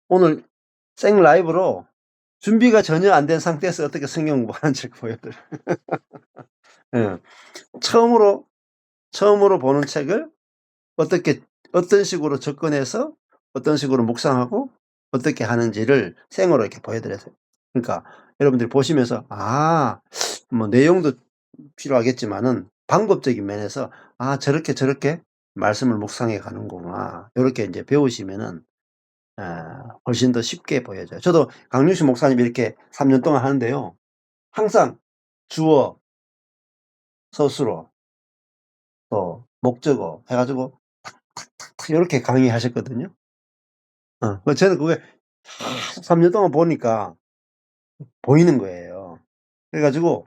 오늘 생 라이브로 준비가 전혀 안 된 상태에서 어떻게 성경 공부하는지 보여드려요. 예. 처음으로 보는 책을 어떻게 어떤 식으로 접근해서 어떤 식으로 묵상하고 어떻게 하는지를 생으로 이렇게 보여드렸어요. 그러니까 여러분들이 보시면서 뭐 내용도 필요하겠지만은 방법적인 면에서 '저렇게 말씀을 묵상해 가는 거구나.' 요렇게 인제 배우시면은 훨씬 더 쉽게 보여져요. 저도 강윤식 목사님이 이렇게 3년 동안 하는데요. 항상 주어, 서술어, 또 목적어 해 가지고 탁탁탁탁 요렇게 강의하셨거든요. 저는 그게 계속 3년 동안 보니까 보이는 거예요. 그래 가지고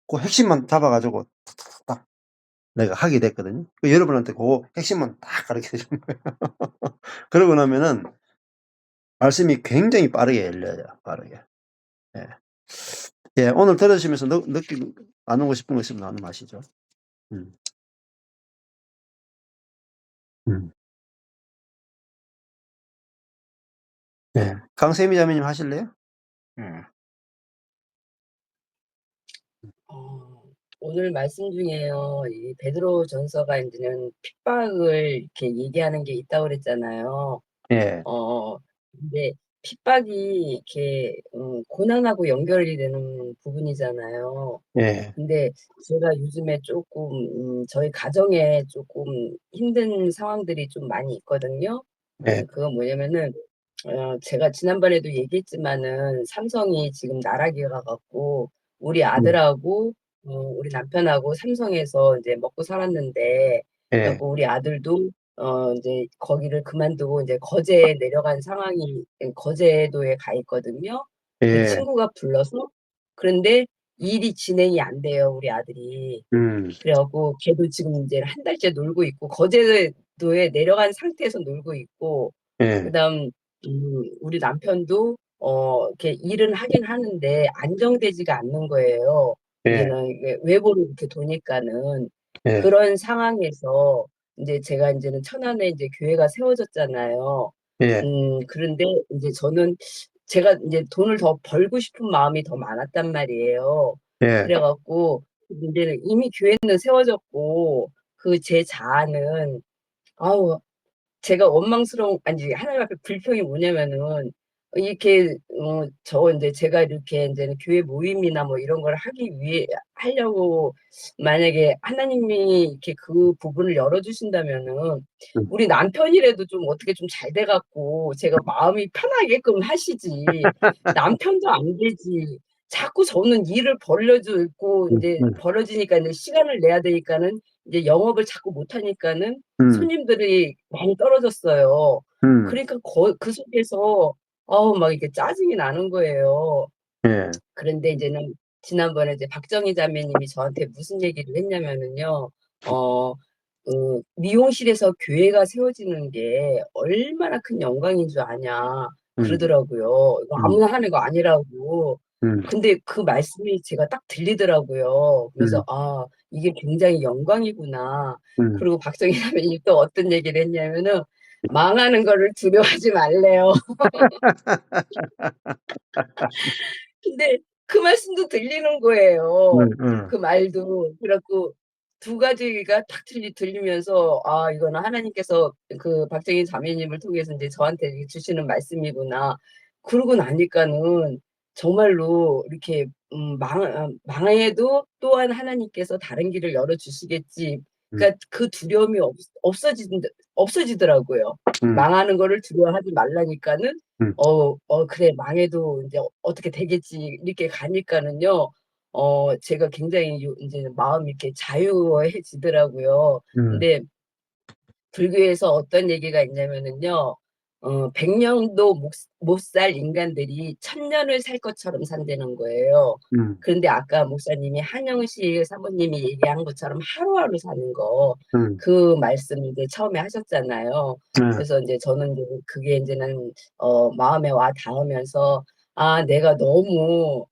그 핵심만 잡아 가지고 탁탁탁탁 내가 하게 됐거든요. 여러분한테 고 핵심만 딱 가르쳐 주는 거예요. 그러고 나면은 말씀이 굉장히 빠르게 열려요, 빠르게. 예. 예, 오늘 들으시면서 느끼고 나누고 싶은 거 있으면 나눔하시죠. 음. 음. 네. 강세미 자매님 하실래요? 음. 어, 오늘 말씀 중에요. 이 베드로전서가 인제는 핍박을 이렇게 얘기하는 게 있다고 그랬잖아요. 예. 근데 핍박이 이렇게 고난하고 연결이 되는 부분이잖아요. 예. 근데 제가 요즘에 쪼끔 저희 가정에 쪼끔 힘든 상황들이 좀 많이 있거든요. 예. 그건 뭐냐면은 제가 지난번에도 얘기했지만은 삼성이 지금 나락에 가 갖고 우리 음. 아들하고 우리 남편하고 삼성에서 인제 먹고 살았는데, 그래 예. 갖고 우리 아들도 인제 거기를 그만두고 인제 거제에 내려간 상황이, 거제도에 가 있거든요. 그 예. 친구가 불러서. 그런데 일이 진행이 안 돼요, 우리 아들이. 음. 그래 갖고 걔도 지금 인제 한 달째 놀고 있고 거제도에 내려간 상태에서 놀고 있고, 예. 그다음 우리 남편도 이렇게 일은 하긴 하는데 안정되지가 않는 거예요. 예. 이제는 이게 외부로 이렇게 도니까는. 예. 그런 상황에서 인제 제가 인제는 천안에 인제 교회가 세워졌잖아요. 예. 그런데 인제 저는 제가 인제 돈을 더 벌고 싶은 마음이 더 많았단 말이에요. 예. 그래 갖고 인제는 이미 교회는 세워졌고 그 제 자아는, 아우, 제가 원망스러운, 아니 하나님 앞에 불평이 뭐냐면은 이렇게 저 인제 제가 이렇게 인제는 교회 모임이나 뭐 이런 걸 하기 위해 하려고 만약에 하나님이 이렇게 그 부분을 열어 주신다면은 음. 우리 남편이라도 좀 어떻게 좀 잘 돼 갖고 제가 마음이 편하게끔 하시지, 남편도 안 되지. 자꾸 저는 일을 벌려져 있고 인제 음. 벌어지니까 인제 시간을 내야 되니까는 이제 영업을 자꾸 못 하니까는 음. 손님들이 많이 떨어졌어요. 음. 그러니까 그 속에서 막 이게 짜증이 나는 거예요. 예. 그런데 이제는 지난번에 이제 박정희 자매님이 저한테 무슨 얘기를 했냐면은요. 어 "미용실에서 교회가 세워지는 게 얼마나 큰 영광인 줄 아냐." 음. 그러더라고요. 이거 음. 아무나 하는 거 아니라고. 음. 근데 그 말씀이 제가 딱 들리더라고요. 그래서 음. '아, 이게 굉장히 영광이구나.' 음. 그리고 박정희 자매님이 또 어떤 얘기를 했냐면은 "망하는 거를 두려워하지 말래요." 근데 그 말씀도 들리는 거예요, 음. 그 말도. 그래 갖고 두 가지가 탁 들리면서 '아, 이거는 하나님께서 그 박정희 자매님을 통해서 인제 저한테 이 주시는 말씀이구나.' 그러고 나니까는 정말로 이렇게 망해도 또한 하나님께서 다른 길을 열어 주시겠지. 음. 그러니까 그 두려움이 없어지더라고요. 음. 망하는 거를 두려워하지 말라니까는 음. '그래, 망해도 인제 어떻게 되겠지.' 이렇게 가니까는요. 제가 굉장히 인제는 마음이 이렇게 자유해지더라고요. 음. 근데 불교에서 어떤 얘기가 있냐면은요. 100 년도 못 살 인간들이 1000 년을 살 것처럼 산다는 거예요. 음. 그런데 아까 목사님이 한영실 사모님이 얘기한 것처럼 하루하루 사는 거, 음. 그 말씀 이제 처음에 하셨잖아요. 예. 그래서 인제 저는 인제 그게 인제는 마음에 와 닿으면서 '아, 내가 너무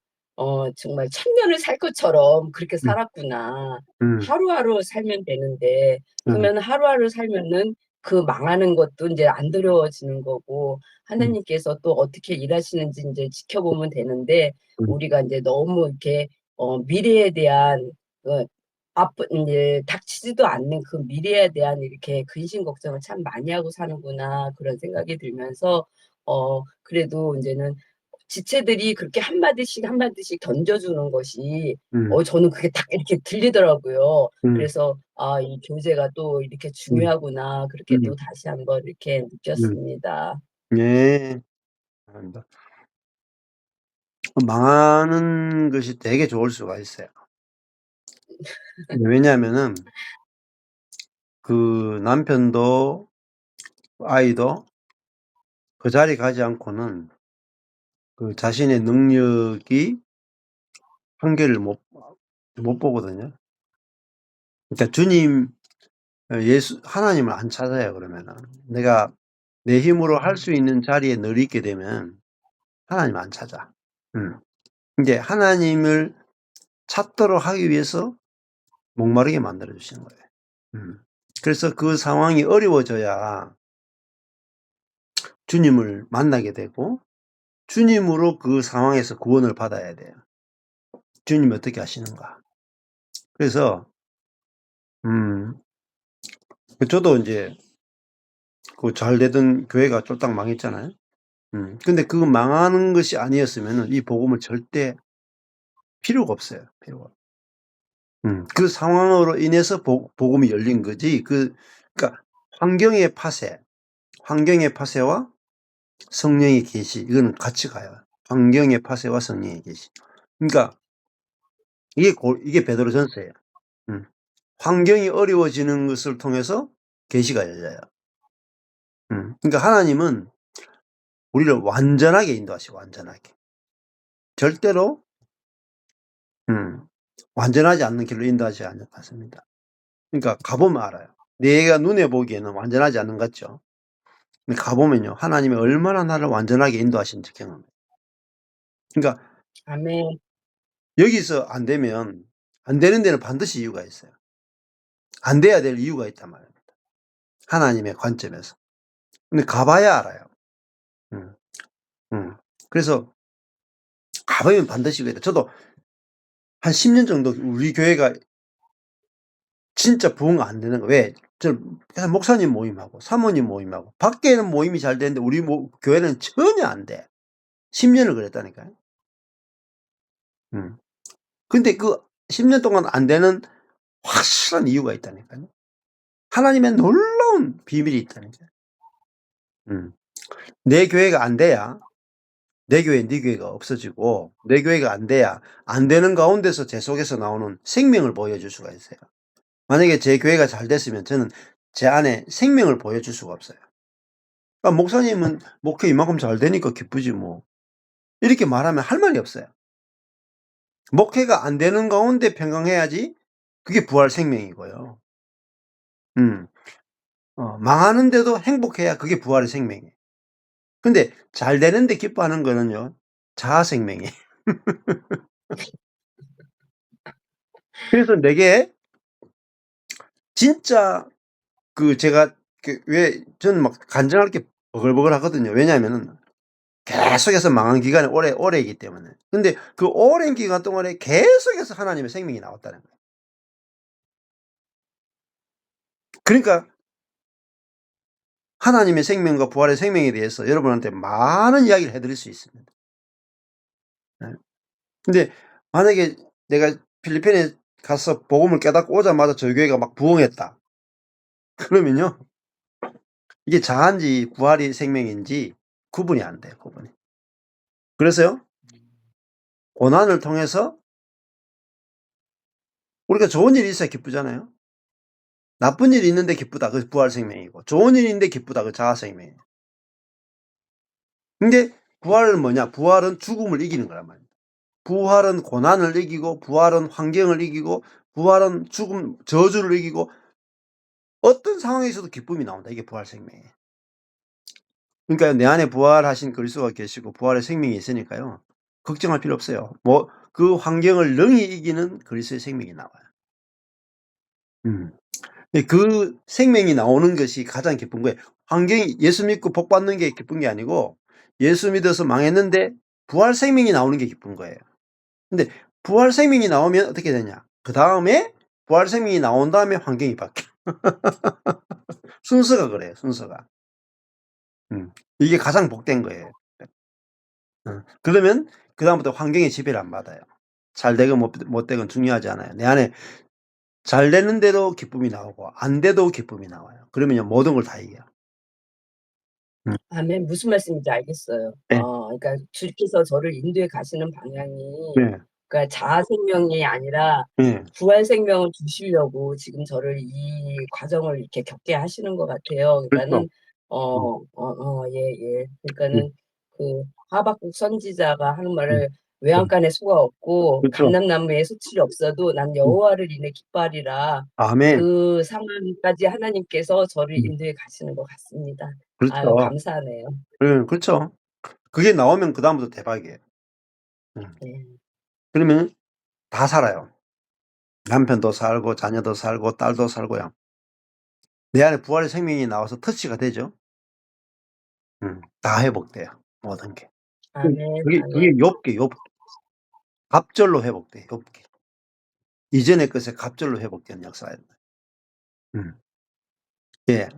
정말 1000 년을 살 것처럼 그렇게 음. 살았구나. 음. 하루하루 살면 되는데.' 음. 그러면 하루하루 살면은 그 망하는 것도 인제 안 두려워지는 거고 음. 하나님께서 또 어떻게 일하시는지 인제 지켜보면 되는데 음. 우리가 인제 너무 이렇게 미래에 대한 인제 닥치지도 않는 그 미래에 대한 이렇게 근심 걱정을 참 많이 하고 사는구나 그런 생각이 들면서 그래도 인제는 지체들이 그렇게 한마디씩 한마디씩 던져주는 것이 음. 저는 그게 딱 이렇게 들리더라고요. 음. 그래서 '아 이 교제가 또 이렇게 음. 중요하구나.' 그렇게 또 음. 다시 한번 이렇게 음. 느꼈습니다. 네. 감사합니다. 망하는 것이 되게 좋을 수가 있어요. 왜냐하면은 그 남편도 아이도 그 자리에 가지 않고는 그 자신의 능력이 한계를 못 보거든요. 그러니까 주님 예수 하나님을 안 찾아요 그러면은. 내가 내 힘으로 할 수 있는 자리에 늘 있게 되면 하나님 안 찾아. 음. 인제 하나님을 찾도록 하기 위해서 목마르게 만들어 주시는 거예요. 음. 그래서 그 상황이 어려워져야 주님을 만나게 되고 주님으로 그 상황에서 구원을 받아야 돼요. 주님이 어떻게 하시는가. 그래서 음 저도 인제 그 잘 되던 교회가 쫄딱 망했잖아요. 근데 그 망하는 것이 아니었으면은 이 복음을 절대 필요가 없어요, 필요가. 그 상황으로 인해서 복음이 열린 거지 그러니까 환경의 파쇄, 환경의 파쇄와 성령의 계시 이거는 같이 가요. 환경의 파쇄와 성령의 계시. 그러니까 이게 베드로전서예요. 음. 환경이 어려워지는 것을 통해서 계시가 열려요. 그러니까 하나님은 우리를 완전하게 인도하시고 완전하게. 절대로 음 완전하지 않는 길로 인도하지 않습니다. 그러니까 가 보면 알아요. 내가 눈에 보기에는 완전하지 않는 것 같죠. 근데 가 보면요. 하나님이 얼마나 나를 완전하게 인도하시는지 경험해요. 그러니까 아멘. 여기서 안 되면 안 되는 데는 반드시 이유가 있어요. 안 돼야 될 이유가 있단 말입니다. 하나님의 관점에서. 근데 가 봐야 알아요. 음. 음. 그래서 가 보면 반드시 그래요. 저도 한 10년 정도 우리 교회가 진짜 부흥 안 되는 거 왜? 그냥 목사님 모임하고 사모님 모임하고 밖에는 모임이 잘 되는데 우리 교회는 전혀 안 돼. 10 년을 그랬다니까요. 음. 근데 그 10년 동안 안 되는 확실한 이유가 있다니까요. 하나님의 놀라운 비밀이 있다니까요. 음. 내 교회가 안 돼야 내 교회 네 교회가 없어지고 내 교회가 안 돼야 안 되는 가운데서 제 속에서 나오는 생명을 보여줄 수가 있어요. 만약에 제 교회가 잘 됐으면 저는 제 안에 생명을 보여줄 수가 없어요. 그러니까 목사님은 목회 이만큼 잘 되니까 기쁘지 뭐. 이렇게 말하면 할 말이 없어요. 목회가 안 되는 가운데 평강해야지 그게 부활 생명이고요. 음. 망하는데도 행복해야 그게 부활의 생명이에요. 근데 잘 되는데 기뻐하는 거는요. 자아 생명이에요. 그래서 내게 진짜 제가 왜 저는 막 간증할 게 버글버글하거든요. 왜냐하면은 계속해서 망한 기간이 오래이기 때문에. 근데 그 오랜 기간 동안에 계속해서 하나님의 생명이 나왔다는 거예요. 그러니까 하나님의 생명과 부활의 생명에 대해서 여러분한테 많은 이야기를 해 드릴 수 있습니다. 예. 근데 만약에 내가 필리핀에 가서 복음을 깨닫고 오자마자 저희 교회가 막 부흥했다. 그러면요. 이게 자아인지 부활의 생명인지 구분이 안 돼요, 구분이. 그래서요. 고난을 통해서 우리가 좋은 일이 있어야 기쁘잖아요. 나쁜 일이 있는데 기쁘다. 그게 부활 생명이고 좋은 일이 있는데 기쁘다. 그 자아 생명이에요. 근데 부활은 뭐냐? 부활은 죽음을 이기는 거란 말이에요. 부활은 고난을 이기고 부활은 환경을 이기고 부활은 죽음 저주를 이기고 어떤 상황에서도 기쁨이 나온다. 이게 부활 생명이에요. 그러니까 내 안에 부활하신 그리스도가 계시고 부활의 생명이 있으니까요. 걱정할 필요 없어요. 뭐 그 환경을 능히 이기는 그리스도의 생명이 나와요. 음. 그 생명이 나오는 것이 가장 기쁜 거예요. 환경이 예수 믿고 복 받는 게 기쁜 게 아니고 예수 믿어서 망했는데 부활 생명이 나오는 게 기쁜 거예요. 근데 부활 생명이 나오면 어떻게 되냐? 그다음에 부활 생명이 나온 다음에 환경이 바뀌어. 순서가 그래요, 순서가. 이게 가장 복된 거예요. 그러면 그다음부터 환경의 지배를 안 받아요. 잘 되건 못 되건 중요하지 않아요. 내 안에 잘 되는 대로 기쁨이 나오고 안 돼도 기쁨이 나와요. 그러면요 모든 걸 다 이겨요. 음. 아멘. 무슨 말씀인지 알겠어요. 네. 그러니까 주께서 저를 인도해 가시는 방향이 네. 그러니까 자아 생명이 아니라 네. 부활 생명을 주시려고 지금 저를 이 과정을 이렇게 겪게 하시는 것 같아요. 그렇죠. 그러니까는 예예. 네. 그러니까는 그 하박국 선지자가 하는 음. 말을 음. "외양간에 소가 없고 그렇죠. 감람나무에 소출이 없어도 난 음. 여호와를 인해 기뻐하리라." 아멘. 그 상황까지 하나님께서 저를 음. 인도해 가시는 것 같습니다. 아유 그렇죠. 감사하네요. 그렇죠. 그게 나오면 그다음부터 대박이에요. 음. 네. 그러면 다 살아요. 남편도 살고 자녀도 살고 딸도 살고요. 내 안에 부활의 생명이 나와서 터치가 되죠. 다 회복돼요, 모든 게. 아멘, 그게 아멘. 욥기. 갑절로 회복돼요, 욥기. 이전의 것에 갑절로 회복되는 역사예요. 음. 예.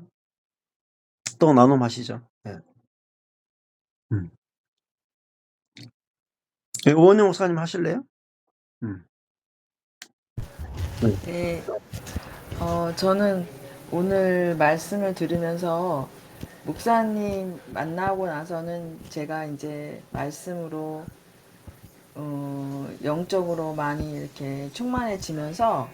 또 나눔하시죠. 예. 음. 예, 우원영 목사님 하실래요? 음. 네. 네, 저는 오늘 말씀을 들으면서 목사님 만나고 나서는 제가 이제 말씀으로 영적으로 많이 이렇게 충만해지면서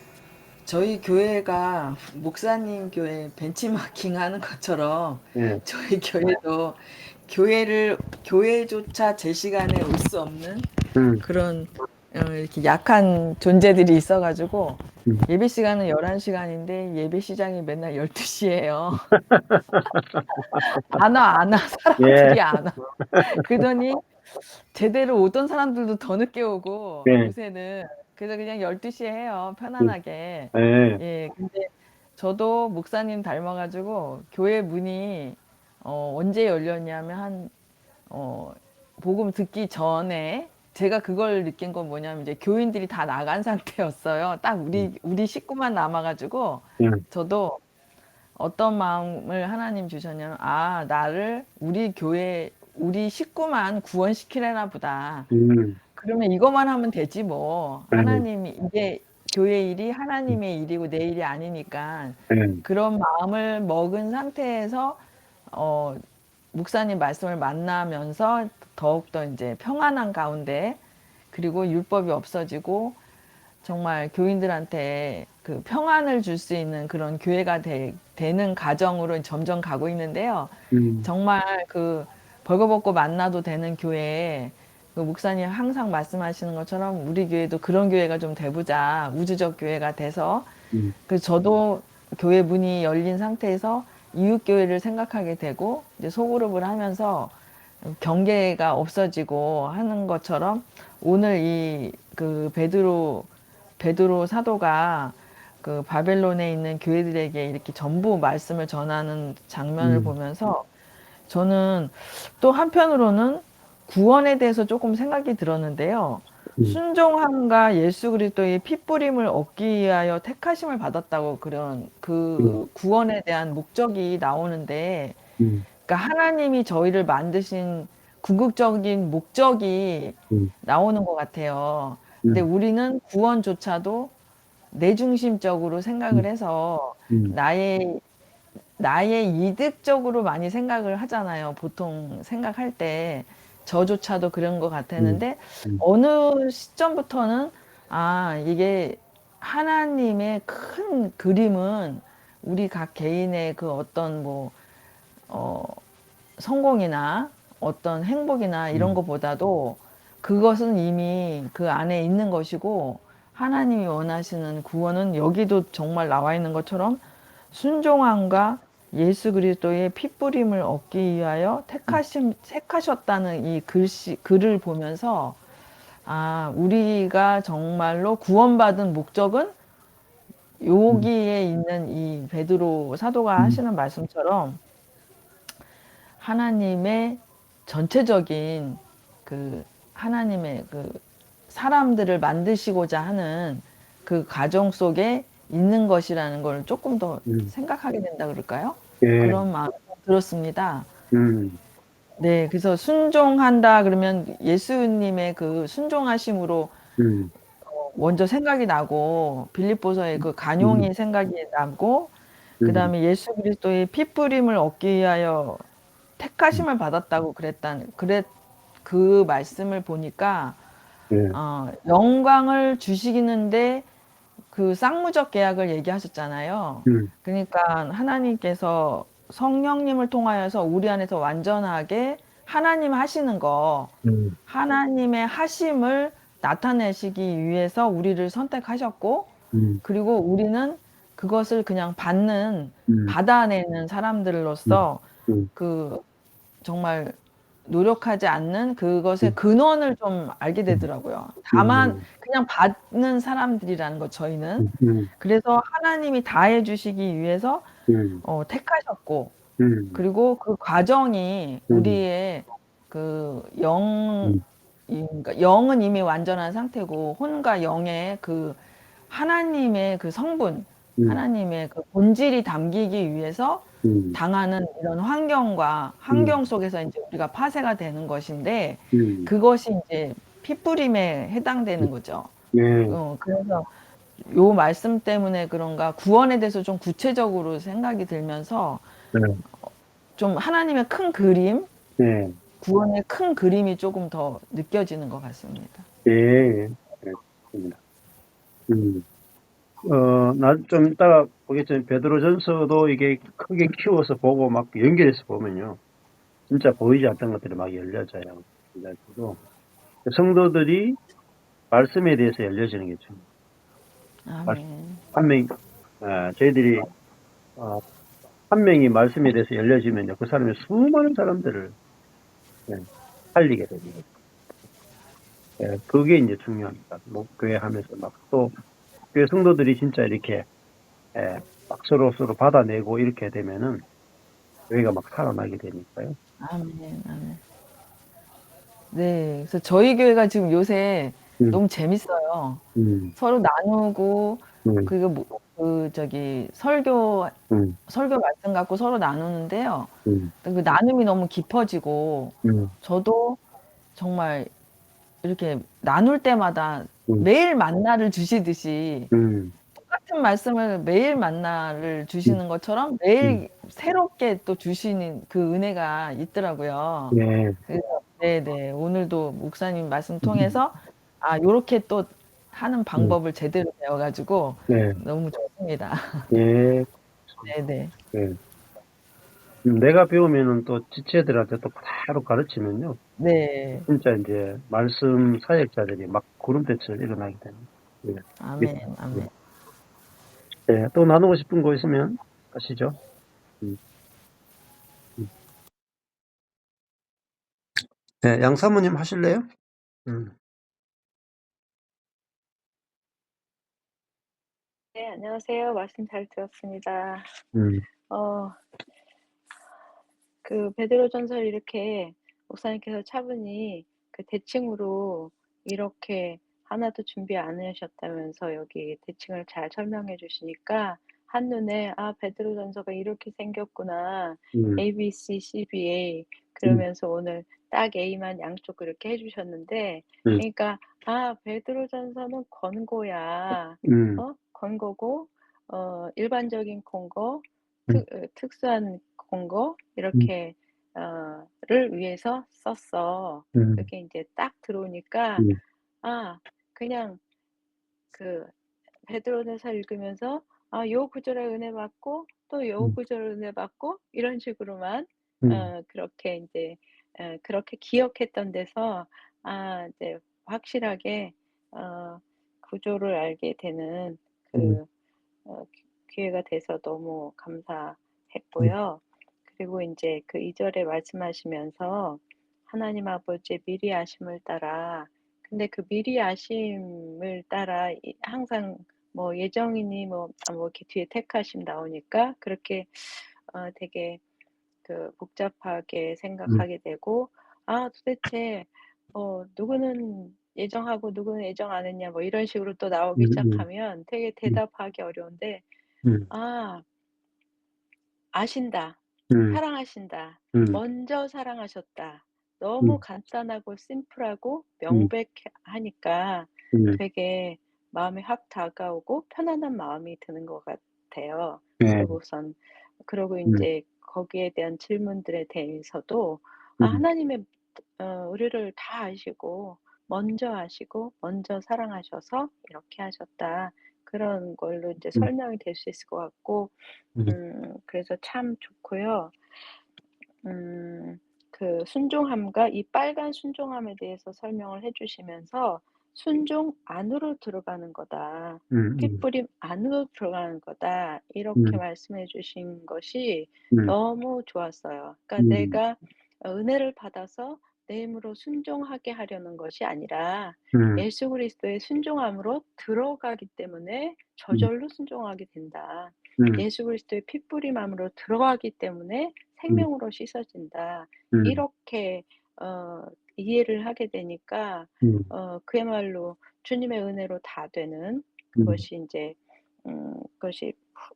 저희 교회가 목사님 교회 벤치마킹 하는 것처럼 예. 저희 교회도 교회조차 제 시간에 올 수 없는 음. 그런 이렇게 약한 존재들이 있어가지고 음. 예배 시간은 11시간인데 예배 시장이 맨날 12시예요. 안 와, 예. 사람들이 안 와. 그러더니 제대로 오던 사람들도 더 늦게 오고 예. 요새는 그래서 그냥 12시에 해요. 음. 편안하게. 예. 예, 근데 저도 목사님 닮아가지고 교회 문이 언제 열렸냐면 어, 복음 듣기 전에 제가 그걸 느낀 건 뭐냐면 이제 교인들이 다 나간 상태였어요. 딱 우리 식구만 남아가지고 음. 저도 어떤 마음을 하나님 주셨냐면 나를 우리 교회 우리 식구만 구원시키려나 보다. 음. 그러면 이것만 하면 되지 뭐. 예. 하나님이 이게 교회 일이 하나님의 일이고 내 일이 아니니까 예. 그런 마음을 먹은 상태에서 어, 목사님 말씀을 만나면서 더욱더 이제 평안한 가운데 그리고 율법이 없어지고 정말 교인들한테 그 평안을 줄 수 있는 그런 교회가 되는 가정으로 점점 가고 있는데요. 음. 정말 그 벌거벗고 만나도 되는 교회에 그 목사님 항상 말씀하시는 것처럼 우리 교회도 그런 교회가 좀 돼보자. 우주적 교회가 돼서 음. 그래서 저도 교회 문이 열린 상태에서 이웃교회를 생각하게 되고 이제 소그룹을 하면서 경계가 없어지고 하는 것처럼 오늘 이 그 베드로 사도가 그 바벨론에 있는 교회들에게 이렇게 전부 말씀을 전하는 장면을 음. 보면서 저는 또 한편으로는 구원에 대해서 조금 생각이 들었는데요. 음. 순종함과 예수 그리스도의 핏부림을 얻기 위하여 택하심을 받았다고 그런 음. 그 구원에 대한 목적이 나오는데 음. 그러니까 하나님이 저희를 만드신 궁극적인 목적이 음. 나오는 것 같아요. 근데 음. 우리는 구원조차도 내중심적으로 생각을 음. 해서 음. 나의 이득적으로 많이 생각을 하잖아요. 보통 생각할 때 저조차도 그런 것 음. 같았는데 음. 어느 시점부터는 이게 하나님의 큰 그림은 우리 각 개인의 그 어떤 어, 성공이나 어떤 행복이나 이런 음. 것보다도 그것은 이미 그 안에 있는 것이고 하나님이 원하시는 구원은 여기도 정말 나와 있는 것처럼 순종함과 예수 그리스도의 핏부림을 얻기 위하여 택하셨다는 이 글을 보면서 우리가 정말로 구원받은 목적은 여기에 있는 이 베드로 사도가 음. 하시는 말씀처럼 하나님의 전체적인 그 하나님의 그 사람들을 만드시고자 하는 그 과정 속에 있는 것이라는 걸 조금 더 음. 생각하게 된다 그럴까요? 예. 그런 마음이 들었습니다. 음. 네, 그래서 순종한다 그러면 예수님의 그 순종하심으로 음. 먼저 생각이 나고 빌립보서의 그 음. 간용이 생각이 나고 음. 그다음에 예수 그리스도의 피 뿌림을 얻기 위하여 택하심을 받았다고 그 말씀을 보니까 예. 영광을 주시기는데 그 쌍무적 계약을 얘기하셨잖아요. 음. 그러니까 하나님께서 성령님을 통하여서 우리 안에서 완전하게 하나님 하시는 거, 음. 하나님의 하심을 나타내시기 위해서 우리를 선택하셨고, 음. 그리고 우리는 그것을 그냥 음. 받아내는 음. 사람들로서 음. 그 정말 노력하지 않는 그것의 음. 근원을 좀 알게 음. 되더라고요. 다만 음. 그냥 받는 사람들이라는 거 저희는. 음. 그래서 하나님이 다 해 주시기 위해서 음. 택하셨고 음. 그리고 그 과정이 음. 우리의 그 음. 그러니까 영은 이미 완전한 상태고 혼과 영의 그 하나님의 그 성분, 음. 하나님의 그 본질이 담기기 위해서 음. 당하는 이런 음. 환경 속에서 인제 우리가 파쇄가 되는 것인데 음. 그것이 인제 피뿌림에 해당되는 거죠. 네. 그래서 요 말씀 때문에 그런가 구원에 대해서 좀 구체적으로 생각이 들면서 네. 좀 하나님의 큰 그림, 네. 구원의 큰 그림이 쪼금 더 느껴지는 것 같습니다. 예. 예. 그렇습니다. 음. 좀 이따가 보겠지만 베드로전서도 이게 크게 키워서 보고 막 연결해서 보면요. 진짜 보이지 않던 것들이 막 열려져요. 그래 가지고 성도들이 말씀에 대해서 열려지는 게 중요해요. 아멘. 한 명이 저희들이 한 명이 말씀에 대해서 열려지면요. 그 사람이 수많은 사람들을 예 살리게 됩니다. 예 그게 인제 중요합니다. 뭐 교회 하면서 막 또 교회 성도들이 진짜 이렇게 예 막 서로서로 받아내고 이렇게 되면은 교회가 막 살아나게 되니까요. 아멘. 아멘. 네. 그래서 저희 교회가 지금 요새 음. 너무 재밌어요. 음. 서로 나누고 음. 그리고 설교 음. 말씀 갖고 서로 나누는데요. 음. 그 나눔이 너무 깊어지고 음. 저도 정말 이렇게 나눌 때마다 음. 매일 만나를 주시듯이 음. 똑같은 말씀을 매일 만나를 음. 주시는 것처럼 음. 매일 새롭게 또 주시는 그 은혜가 있더라고요. 네. 그래서 네네. 오늘도 목사님 말씀 음. 통해서 요렇게 또 하는 음. 방법을 제대로 배워 가지고 네. 너무 좋습니다. 예. 네네. 예. 내가 배우면은 또 지체들한테 또 바로 가르치면요. 네. 진짜 인제 말씀 사역자들이 막 구름대처럼 일어나게 됩니다. 예. 아멘, 믿습니다. 예. 아멘. 예. 또 나누고 싶은 거 있으면 하시죠. 음. 음. 네. 양 사모님 하실래요? 음. 네, 안녕하세요. 말씀 잘 들었습니다. 음. 어, 그 베드로전서를 이렇게 목사님께서 차분히 그 대칭으로 이렇게 하나도 준비 안 하셨다면서 여기 대칭을 잘 설명해 주시니까 한눈에 베드로전서가 이렇게 생겼구나. 음. A, B, C, C, B, A 음. 그러면서 오늘 딱 A만 양쪽 그렇게 해 주셨는데 음. 그러니까 베드로전서는 권고야. 권고고 일반적인 권고, 음. 특수한 권고 음. 이렇게 를 위해서 썼어. 음. 그게 인제 딱 들어오니까 음. 그냥 그 베드로전서 읽으면서 요 구절에 은혜 받고 또 요 음. 구절에 은혜 받고 이런 식으로만 음. 그렇게 인제 그렇게 기억했던 데서 이제 확실하게 구조를 알게 되는 음. 그 기회가 돼서 너무 음. 감사했고요. 그리고 인제 그 2 절에 말씀하시면서 하나님 아버지의 미리 아심을 따라 근데 그 미리 아심을 따라 항상 뭐 예정이니 뭐 이렇게 뒤에 택하심 나오니까 그렇게 되게 그 복잡하게 음. 생각하게 되고, 도대체 누구는 예정하고 누구는 예정 안 했냐 뭐 이런 식으로 또 나오기 음음. 시작하면 되게 음. 대답하기 어려운데, 음. 아 아신다. 음. 사랑하신다. 음. 먼저 사랑하셨다. 너무 음. 간단하고 심플하고 음. 명백하니까 음. 되게 마음에 확 다가오고 편안한 마음이 드는 것 같아요. 네. 그러고 음. 인제 거기에 대한 질문들에 대해서도 음. 하나님의 우리를 다 아시고 먼저 아시고 먼저 사랑하셔서 이렇게 하셨다. 그런 걸로 인제 음. 설명이 될 수 있을 것 같고, 음. 그래서 참 좋고요. 그 순종함과 이 빨간 순종함에 대해서 설명을 해 주시면서 "순종 안으로 들어가는 거다. 음음. 핏부림 안으로 들어가는 거다." 이렇게 음. 말씀해 주신 것이 음. 너무 좋았어요. 그러니까 음. 내가 은혜를 받아서 내 힘으로 순종하게 하려는 것이 아니라 음. 예수 그리스도의 순종함으로 들어가기 때문에 음. 저절로 순종하게 된다. 음. 예수 그리스도의 핏부림함으로 들어가기 때문에 음. 생명으로 씻어진다. 음. 이렇게 이해를 하게 되니까 음. 그야말로 주님의 은혜로 다 되는 음. 그것이 인제 그것이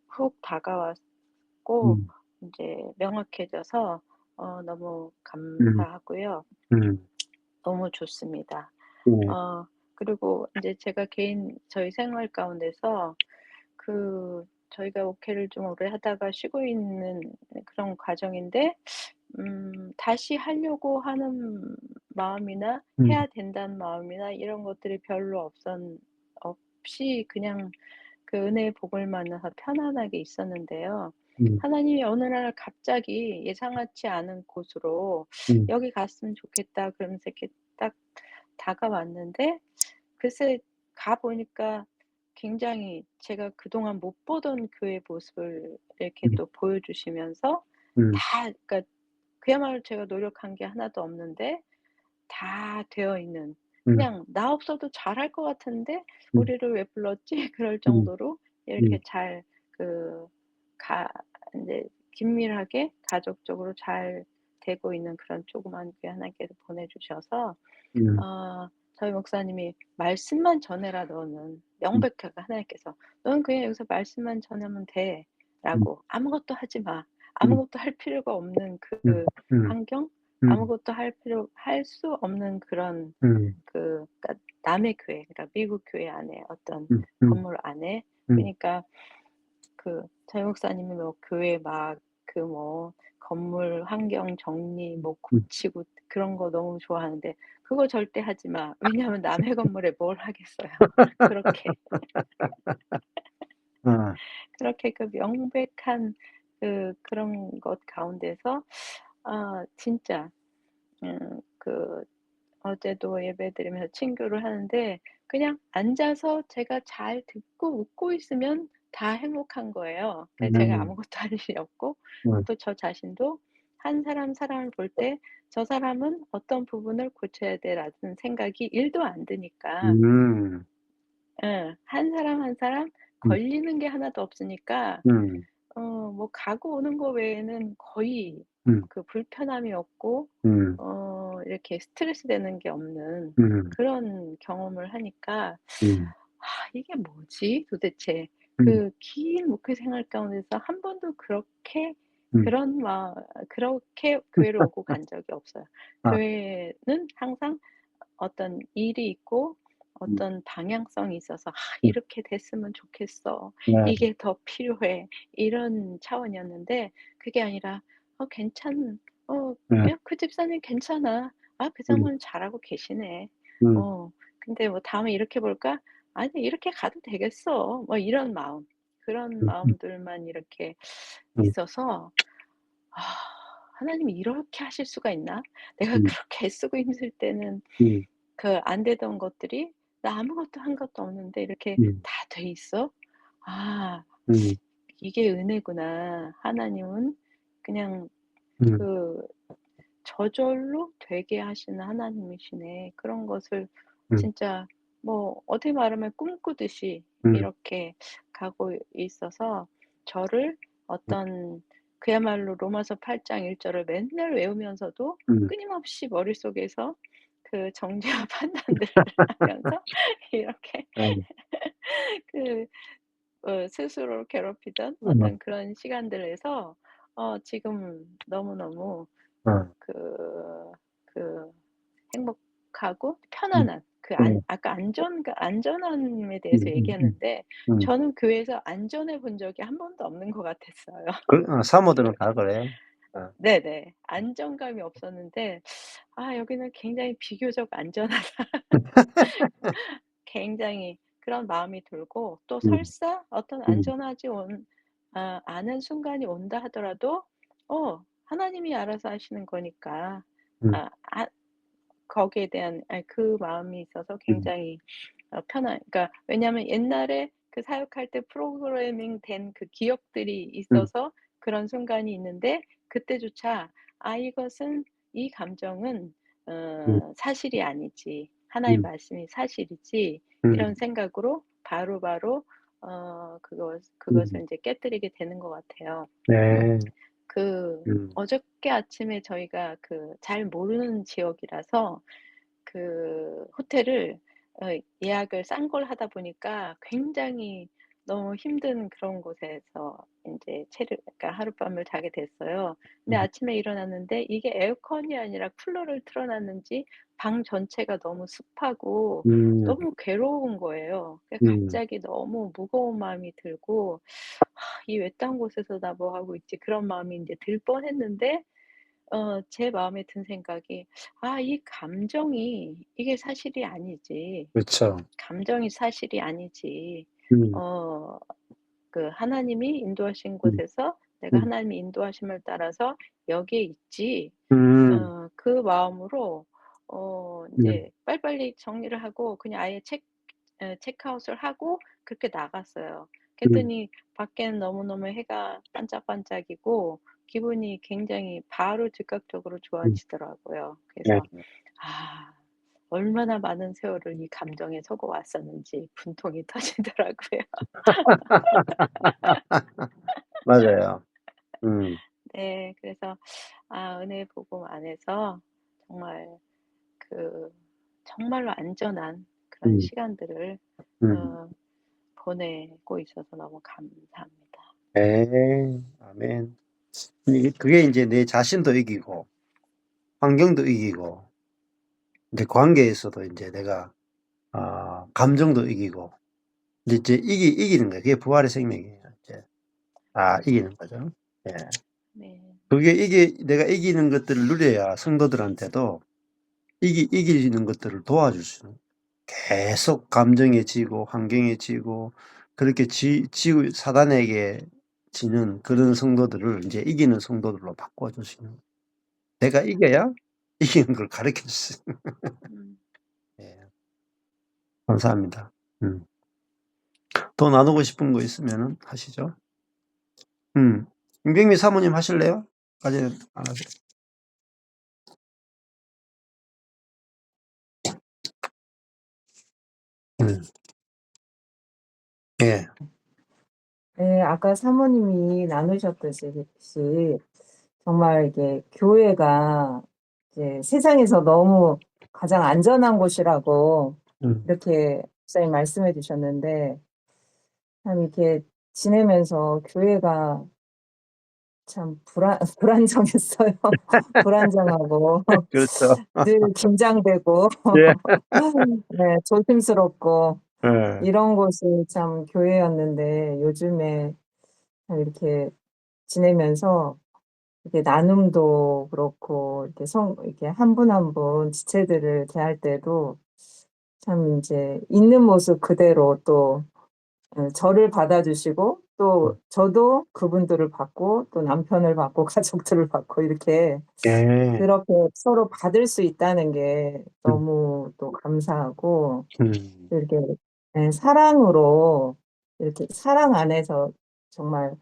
훅 다가왔고 음. 인제 명확해져서 너무 음. 감사하고요. 음. 너무 좋습니다. 네. 그리고 인제 제가 저희 생활 가운데서 저희가 목회를 좀 오래 하다가 쉬고 있는 그런 과정인데, 다시 하려고 하는 마음이나 음. 해야 된다는 마음이나 이런 것들이 별로 없이 그냥 그 은혜의 복을 만나서 편안하게 있었는데요. 음. 하나님이 어느 날 갑자기 예상치 않은 곳으로 음. "여기 갔으면 좋겠다." 그러면서 이렇게 딱 다가왔는데, 글쎄 가 보니까 굉장히 제가 그동안 못 보던 교회 모습을 이렇게 음. 또 보여주시면서 음. 다, 그러니까 그야말로 제가 노력한 게 하나도 없는데 다 되어 있는, 음. 그냥 나 없어도 잘할 것 같은데 음. '우리를 왜 불렀지?' 그럴 음. 정도로 이렇게 음. 잘 그 가 인제 긴밀하게 가족적으로 잘 되고 있는 그런 조그만 교회 하나님께서 보내주셔서, 음. 저희 목사님이 "말씀만 전해라 너는." 음. 명백하게 하나님께서 "너는 그냥 여기서 말씀만 전하면 음. 돼."라고. "아무것도 하지 마." 음. 아무것도 할 필요가 없는 음. 그 음. 환경, 음. 아무것도 할 수 없는 그런 음. 그러니까 남의 교회, 그러니까 미국 교회 안에 어떤 음. 음. 건물 안에, 음. 그니까 저희 목사님이 뭐 교회 막 건물 환경 정리 뭐 음. 고치고 그런 거 너무 좋아하는데 "그거 절대 하지 마." 왜냐하면 남의 건물에 뭘 하겠어요. 그렇게 어. 그렇게 그 명백한 그런 것 가운데서 진짜 그 어제도 예배드리면서 친교를 하는데 그냥 앉아서 제가 잘 듣고 웃고 있으면 다 행복한 거예요. 그러니까 제가 음. 아무것도 할 일이 없고, 음. 또 저 자신도 한 사람을 볼 때 '저 사람은 어떤 부분을 고쳐야 돼.'라는 생각이 1도 안 드니까, 음. 예. 한 사람 한 사람 음. 걸리는 게 하나도 없으니까 음. 뭐 가고 오는 거 외에는 거의 음. 그 불편함이 없고 음. 이렇게 스트레스 되는 게 없는 음. 그런 경험을 하니까 음. '이게 뭐지 도대체?' 음. 그 긴 목회 생활 가운데서 한 번도 음. 그렇게 교회를 오고 간 적이 없어요. 아. 교회는 항상 어떤 일이 있고 음. 어떤 방향성이 있어서 음. 이렇게 됐으면 좋겠어. 네. 이게 더 필요해.' 이런 차원이었는데, 그게 아니라 괜찮 네. 야 그 집사님 괜찮아. 그 음. 장로님 잘하고 계시네. 음. 어 근데 뭐 다음에 이렇게 볼까? 아니 이렇게 가도 되겠어.' 뭐 이런 마음. 그런 음. 음. 마음들만 이렇게 음. 있어서 '아 하나님이 이렇게 하실 수가 있나?' 내가 음. 그렇게 애쓰고 힘들 때는 음. 안 되던 것들이 나 아무것도 한 것도 없는데 이렇게 음. 다 돼 있어? '아 음. 이게 은혜구나. 하나님은 그냥 음. 그 저절로 되게 하시는 하나님이시네.' 그런 것을 음. 진짜 뭐 어떻게 말하면 꿈꾸듯이 음. 이렇게 가고 있어서 저를 어떤 그야말로 로마서 8장 1절을 맨날 외우면서도 음. 끊임없이 머릿속에서 그 정죄와 판단들을 하면서 이렇게 음. 그 스스로를 괴롭히던 음. 어떤 그런 시간들에서 지금 너무너무 어. 그 행복하고 음. 편안한 음. 아까 안전함에 음. 대해서 얘기했는데 음. 저는 교회에서 안전해 본 적이 한 번도 없는 것 같았어요. 사모들은 다 그래. 어. 네네. 안정감이 없었는데 여기는 굉장히 비교적 안전하다. 굉장히 그런 마음이 들고 또 음. 설사 어떤 음. 안전하지 않은 순간이 온다 하더라도 하나님이 알아서 하시는 거니까 음. 아 아 거기에 대한 그 마음이 있어서 음. 굉장히 그러니까 왜냐하면 옛날에 그 사역할 때 프로그래밍 된 그 기억들이 음. 있어서 그런 순간이 있는데 그때조차 이것은 이 감정은 음. 사실이 아니지. 하나님의 음. 말씀이 사실이지. 이런 음. 생각으로 바로바로 음. 그것을 인제 깨뜨리게 되는 것 같아요. 네. 어저께 아침에 저희가 잘 모르는 지역이라서 호텔을 예약을 싼 걸 하다 보니까 굉장히 너무 힘든 그런 곳에서 인제 그러니까 하룻밤을 자게 됐어요. 근데 음. 아침에 일어났는데 이게 에어컨이 아니라 쿨러를 틀어 놨는지 방 전체가 너무 습하고 음. 너무 괴로운 거예요. 음. 갑자기 너무 무거운 마음이 들고 '이 외딴 곳에서 나 뭐 하고 있지?' 그런 마음이 인제 들 뻔했는데 제 마음에 든 생각이 '이 감정이 이게 사실이 아니지. 그렇죠. 감정이 사실이 아니지. 음. 어 하나님이 인도하신 음. 곳에서 내가 음. 하나님의 인도하심을 따라서 여기에 있지.' 음. 그 마음으로 음. 인제 빨리빨리 정리를 하고 그냥 아예 체크아웃을 하고 그렇게 나갔어요. 음. 그랬더니 밖에는 너무너무 해가 반짝반짝이고 기분이 굉장히 바로 즉각적으로 음. 좋아지더라고요. 네. 그래서 아 얼마나 많은 세월을 이 감정에 속어 왔었는지 분통이 터지더라고요. 맞아요. 음. 네. 그래서 은혜 복음 안에서 정말 그 정말로 안전한 그런 음. 시간들을 음. 어 보내고 있어서 너무 감사합니다. 네. 아멘. 그게 인제 내 자신도 이기고 환경도 이기고 인제 관계에서도 인제 내가 감정도 이기고 이제 이기는 거예요. 그게 부활의 생명이에요. 이제 이기는 거죠. 예. 네. 그게 내가 이기는 것들을 누려야 성도들한테도 이기는 것들을 도와줄 수 있는, 계속 감정에 지고 환경에 지고 그렇게 사단에게 지는 그런 성도들을 인제 이기는 성도들로 바꿔 주시는, 내가 이겨야 이기는 걸 가르쳐 주시 음. 예. 감사합니다. 음. 더 나누고 싶은 거 있으면은 하시죠. 임경미 사모님 하실래요? 아직 안 하세요? 음. 예. 네, 아까 사모님이 나누셨듯이 정말 이게 교회가 이제 세상에서 너무 가장 안전한 곳이라고 음. 이렇게 목사님 말씀해 주셨는데, 참 이렇게 지내면서 교회가 참 불안정했어요. 불안정하고 그렇죠. 늘 긴장되고 예. 네, 조심스럽고 예. 이런 곳이 참 교회였는데, 요즘에 참 이렇게 지내면서 이렇게 나눔도 그렇고 이렇게 이렇게 한 분 한 분 지체들을 대할 때도 참 인제 있는 모습 그대로 또 저를 받아주시고, 또 저도 그분들을 받고 또 남편을 받고 가족들을 받고 이렇게 예. 그렇게 서로 받을 수 있다는 게 음. 너무 또 감사하고, 음. 또 이렇게 사랑으로 이렇게 사랑 안에서 정말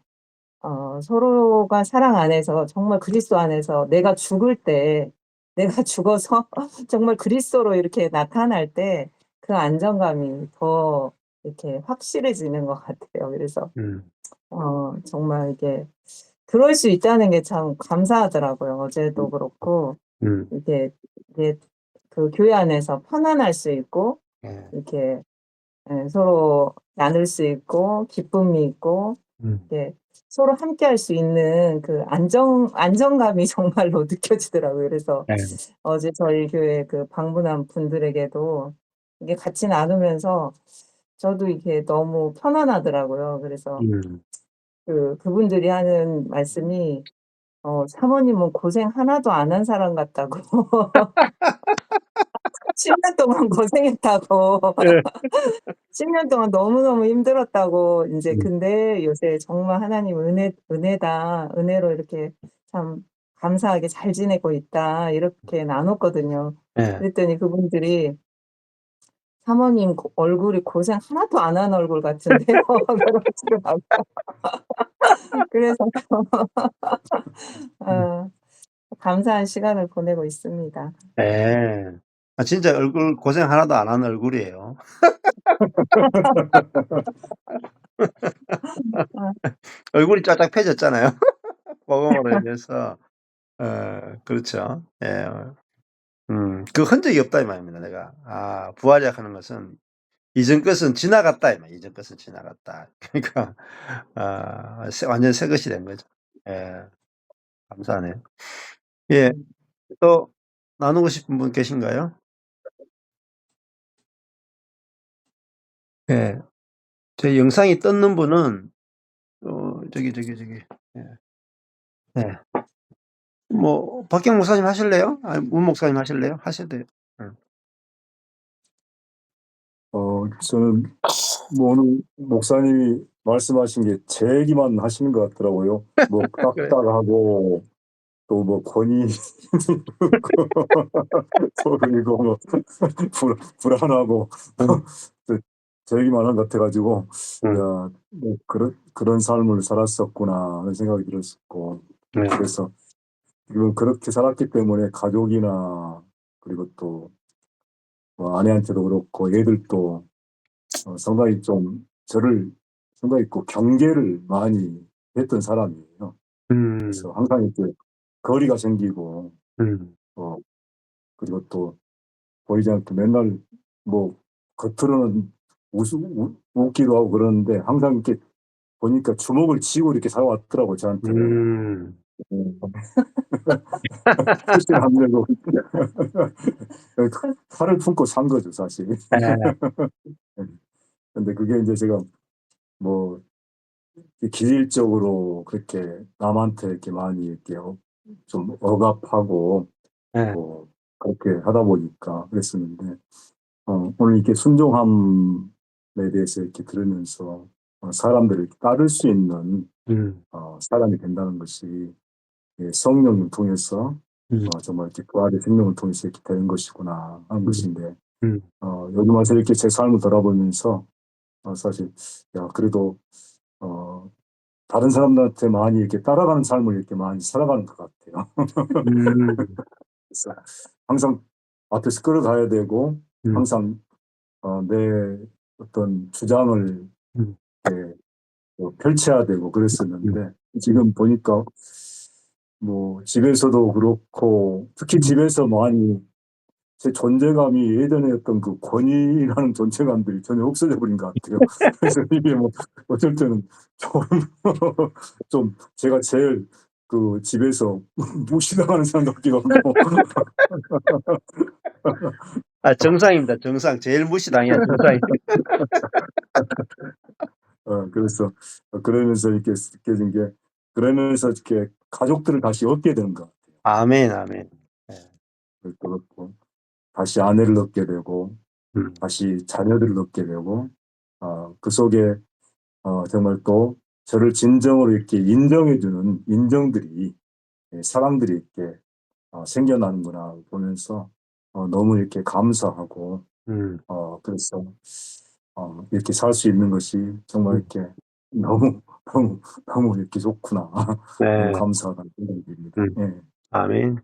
서로가 사랑 안에서 정말 그리스도 안에서 내가 죽을 때 내가 죽어서 정말 그리스도로 이렇게 나타날 때 그 안정감이 더 이렇게 확실해지는 것 같아요. 그래서 정말 이게 그럴 수 있다는 게 참 감사하더라고요. 어제도 그렇고 이게 그 교회 안에서 편안할 수 있고 예. 이렇게 서로 나눌 수 있고 기쁨이 있고 이렇게 서로 함께할 수 있는 그 안정감이 정말로 느껴지더라고요. 그래서 예. 어제 저희 교회 그 방문한 분들에게도 이게 같이 나누면서 저도 이게 너무 편안하더라고요. 그래서 그분들이 하는 말씀이 사모님은 고생 하나도 안 한 사람 같다고. 10년 동안 고생했다고. 예. 10년 동안 너무너무 힘들었다고 인제 근데 요새 정말 하나님 은혜다. 은혜로 이렇게 참 감사하게 잘 지내고 있다. 이렇게 나눴거든요. 예. 그랬더니 그분들이 사모님 얼굴이 고생 하나도 안 한 얼굴 같은데요. 그러시더라고요. 그래서 감사한 시간을 보내고 있습니다. 예. 아 진짜 얼굴 고생 하나도 안 한 얼굴이에요. 아 얼굴이 쫙쫙 펴졌잖아요. 복음으로 인해서. 그렇죠. 예. 그 흔적이 없다 이 말입니다 내가. 부활약 하는 것은 이전 것은 지나갔다 이 말 이전 것은 지나갔다. 그러니까 완전 새 것이 된 거죠. 예. 감사하네요. 예. 또 나누고 싶은 분 계신가요? 예. 제 영상이 떴는 분은 저기. 예. 네. 뭐 박경 목사님 하실래요? 아니 문 목사님 하실래요? 하셔도 돼요. 저는 뭐 오늘 목사님이 말씀하신 게 제 얘기만 하시는 것 같더라고요. 뭐 그래. 딱딱하고 또 뭐 권위 소리고 뭐 불안하고 음. 제 얘기만 한 것 같아가지고 음. 야, 뭐 그런 삶을 살았었구나 하는 생각이 들었었고 네. 그래서 지금 그렇게 살았기 때문에 가족이나 그리고 또 아내한테도 그렇고 애들도 상당히 좀 저를 상당히 경계를 많이 했던 사람이에요. 그래서 항상 이렇게 거리가 생기고 그리고 또 보이지 않게 맨날 뭐 겉으로는 웃기도 하고 그러는데 항상 이렇게 보니까 주먹을 쥐고 이렇게 살아왔더라고 저한테. 표시를 안 내고 칼을 품고 산 거죠 사실. 근데 그게 이제 제가 뭐 기질적으로 그렇게 남한테 이렇게 많이 이렇게 좀 억압하고 예. 뭐 그렇게 하다 보니까 그랬었는데 오늘 이렇게 순종함에 대해서 이렇게 들으면서 사람들을 따를 수 있는 사람이 된다는 것이 성령을 통해서 정말 이렇게 부활의 생명을 통해서 이렇게 되는 것이구나 하는 것인데 요즘 와서 이렇게 제 삶을 돌아보면서 사실 그래도 다른 사람들한테 많이 이렇게 따라가는 삶을 이렇게 많이 살아가는 것 같아요. 그래서 항상 앞에서 끌어가야 되고 항상 내 어떤 주장을 이렇게 펼쳐야 되고 그랬었는데 지금 보니까 뭐 집에서도 그렇고 특히 집에서 많이 제 존재감이 예전에 어떤 그 권위라는 존재감들이 전혀 없어져 버린 것 같아요. 그래서 이게 뭐 어쩔 때는 좀, 좀 제가 제일 그 집에서 무시당하는 사람 같기도 하고. 정상입니다. 정상. 제일 무시당해야 정상입니다. 그래서 그러면서 이렇게 느껴진 게 그러면서 이렇게 가족들을 다시 얻게 되는 것 같아요. 아멘, 아멘. 그렇고 다시 아내를 얻게 되고 다시 자녀들을 얻게 되고 그 속에 정말 또 저를 진정으로 이렇게 인정해주는 인정들이 사람들이 이렇게 생겨나는구나 보면서 너무 이렇게 감사하고 그래서 이렇게 살 수 있는 것이 정말 이렇게 너무 너무 너무 이렇게 좋구나 너무 네. 감사하다는 생각이 듭니다. 예. 아멘.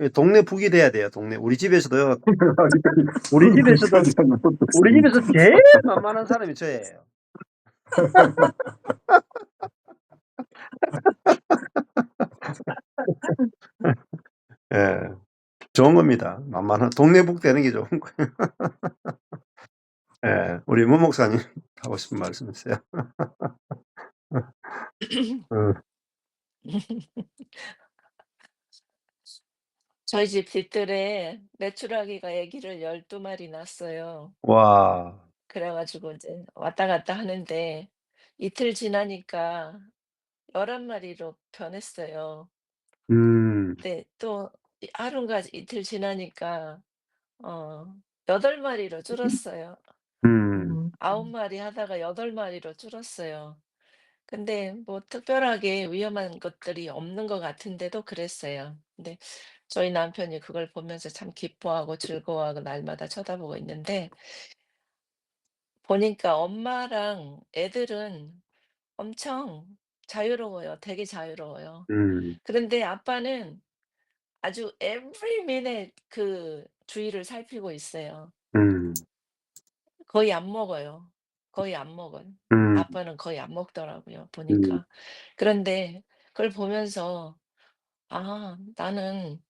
이제 동네 북이 돼야 돼요. 동네. 우리 집에서도요. 우리 그렇게까지 하면 우리 집에서 어떻습니까? 제일 만만한 사람이 저예요. 예. 좋은 겁니다. 만만한 동네 북 되는 게 좋은 거예요. 예. 우리 문 목사님 하고 싶은 말씀 있어요? 어. 저희 집 뒷뜰에 메추라기가 아기를 12마리 낳았어요. 와. 그래 가지고 이제 왔다 갔다 하는데 이틀 지나니까 11마리로 변했어요. 음. 근데 또 하루가 이틀 지나니까 어 8마리로 줄었어요. 음. 9마리 하다가 8마리로 줄었어요. 근데 뭐 특별하게 위험한 것들이 없는 것 같은데도 그랬어요. 근데 저희 남편이 그걸 보면서 참 기뻐하고 즐거워하고 날마다 쳐다보고 있는데 보니까 엄마랑 애들은 엄청 자유로워요. 되게 자유로워요. 음. 그런데 아빠는 아주 every minute 그 주위를 살피고 있어요. 음. 거의 안 먹어요. 거의 안 먹어요. 음. 아빠는 거의 안 먹더라고요, 음. 보니까. 그런데 그걸 보면서 '아 나는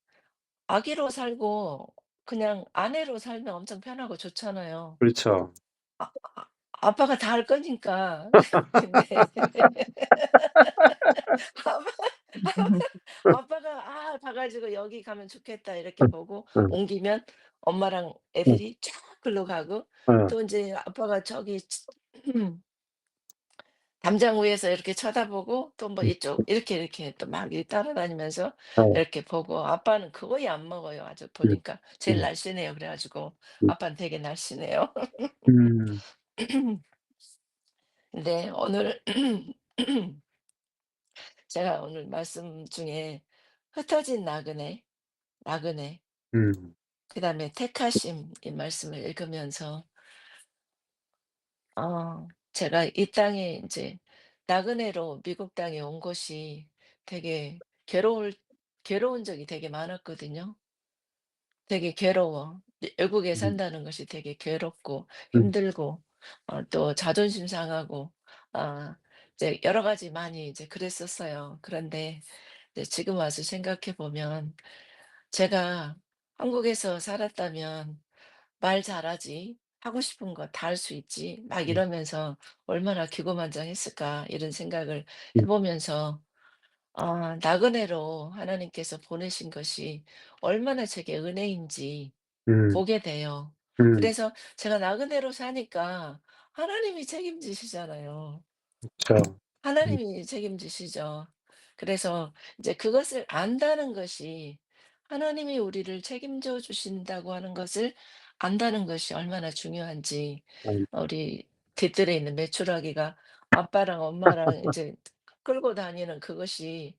아기로 살고 그냥 아내로 살면 엄청 편하고 좋잖아요. 그렇죠. 아 아빠가 다 할 거니까.' 근데 아빠 아빠가 '아 봐 가지고 여기 가면 좋겠다.' 이렇게 보고 응. 옮기면 엄마랑 응. 애들이 쫙 글로 가고 응. 또 인제 아빠가 저기 담장 위에서 이렇게 쳐다보고 또 뭐 이쪽 이렇게 또 막 이 따라다니면서 어. 이렇게 보고 아빠는 거의 안 먹어요. 아주 음. 보니까 제일 음. 날씬해요. 그래 가지고 음. 아빠는 되게 날씬해요. 음. 근데 오늘 제가 오늘 말씀 중에 흩어진 나그네 음. 그다음에 택하심 이 말씀을 읽으면서 제가 이 땅에 인제 나그네로 미국 땅에 온 것이 되게 괴로운 적이 되게 많았거든요. 되게 괴로워. 외국에 음. 산다는 것이 되게 괴롭고 음. 힘들고 또 자존심 상하고 아 이제 여러 가지 많이 이제 그랬었어요. 그런데 이제 지금 와서 생각해 보면 제가 한국에서 살았다면 '말 잘하지. 하고 싶은 거 다 할 수 있지.' 막 음. 이러면서 '얼마나 기고만장했을까.' 이런 생각을 해 음. 보면서 나그네로 하나님께서 보내신 것이 얼마나 제게 은혜인지 음. 보게 돼요. 음. 그래서 제가 나그네로 사니까 하나님이 책임지시잖아요. 그쵸. 음. 하나님이 책임지시죠. 그래서 이제 그것을 안다는 것이 하나님이 우리를 책임져 주신다고 하는 것을 안다는 것이 얼마나 중요한지 음. 우리 뒷뜰에 있는 메추라기가 아빠랑 엄마랑 이제 끌고 다니는 그것이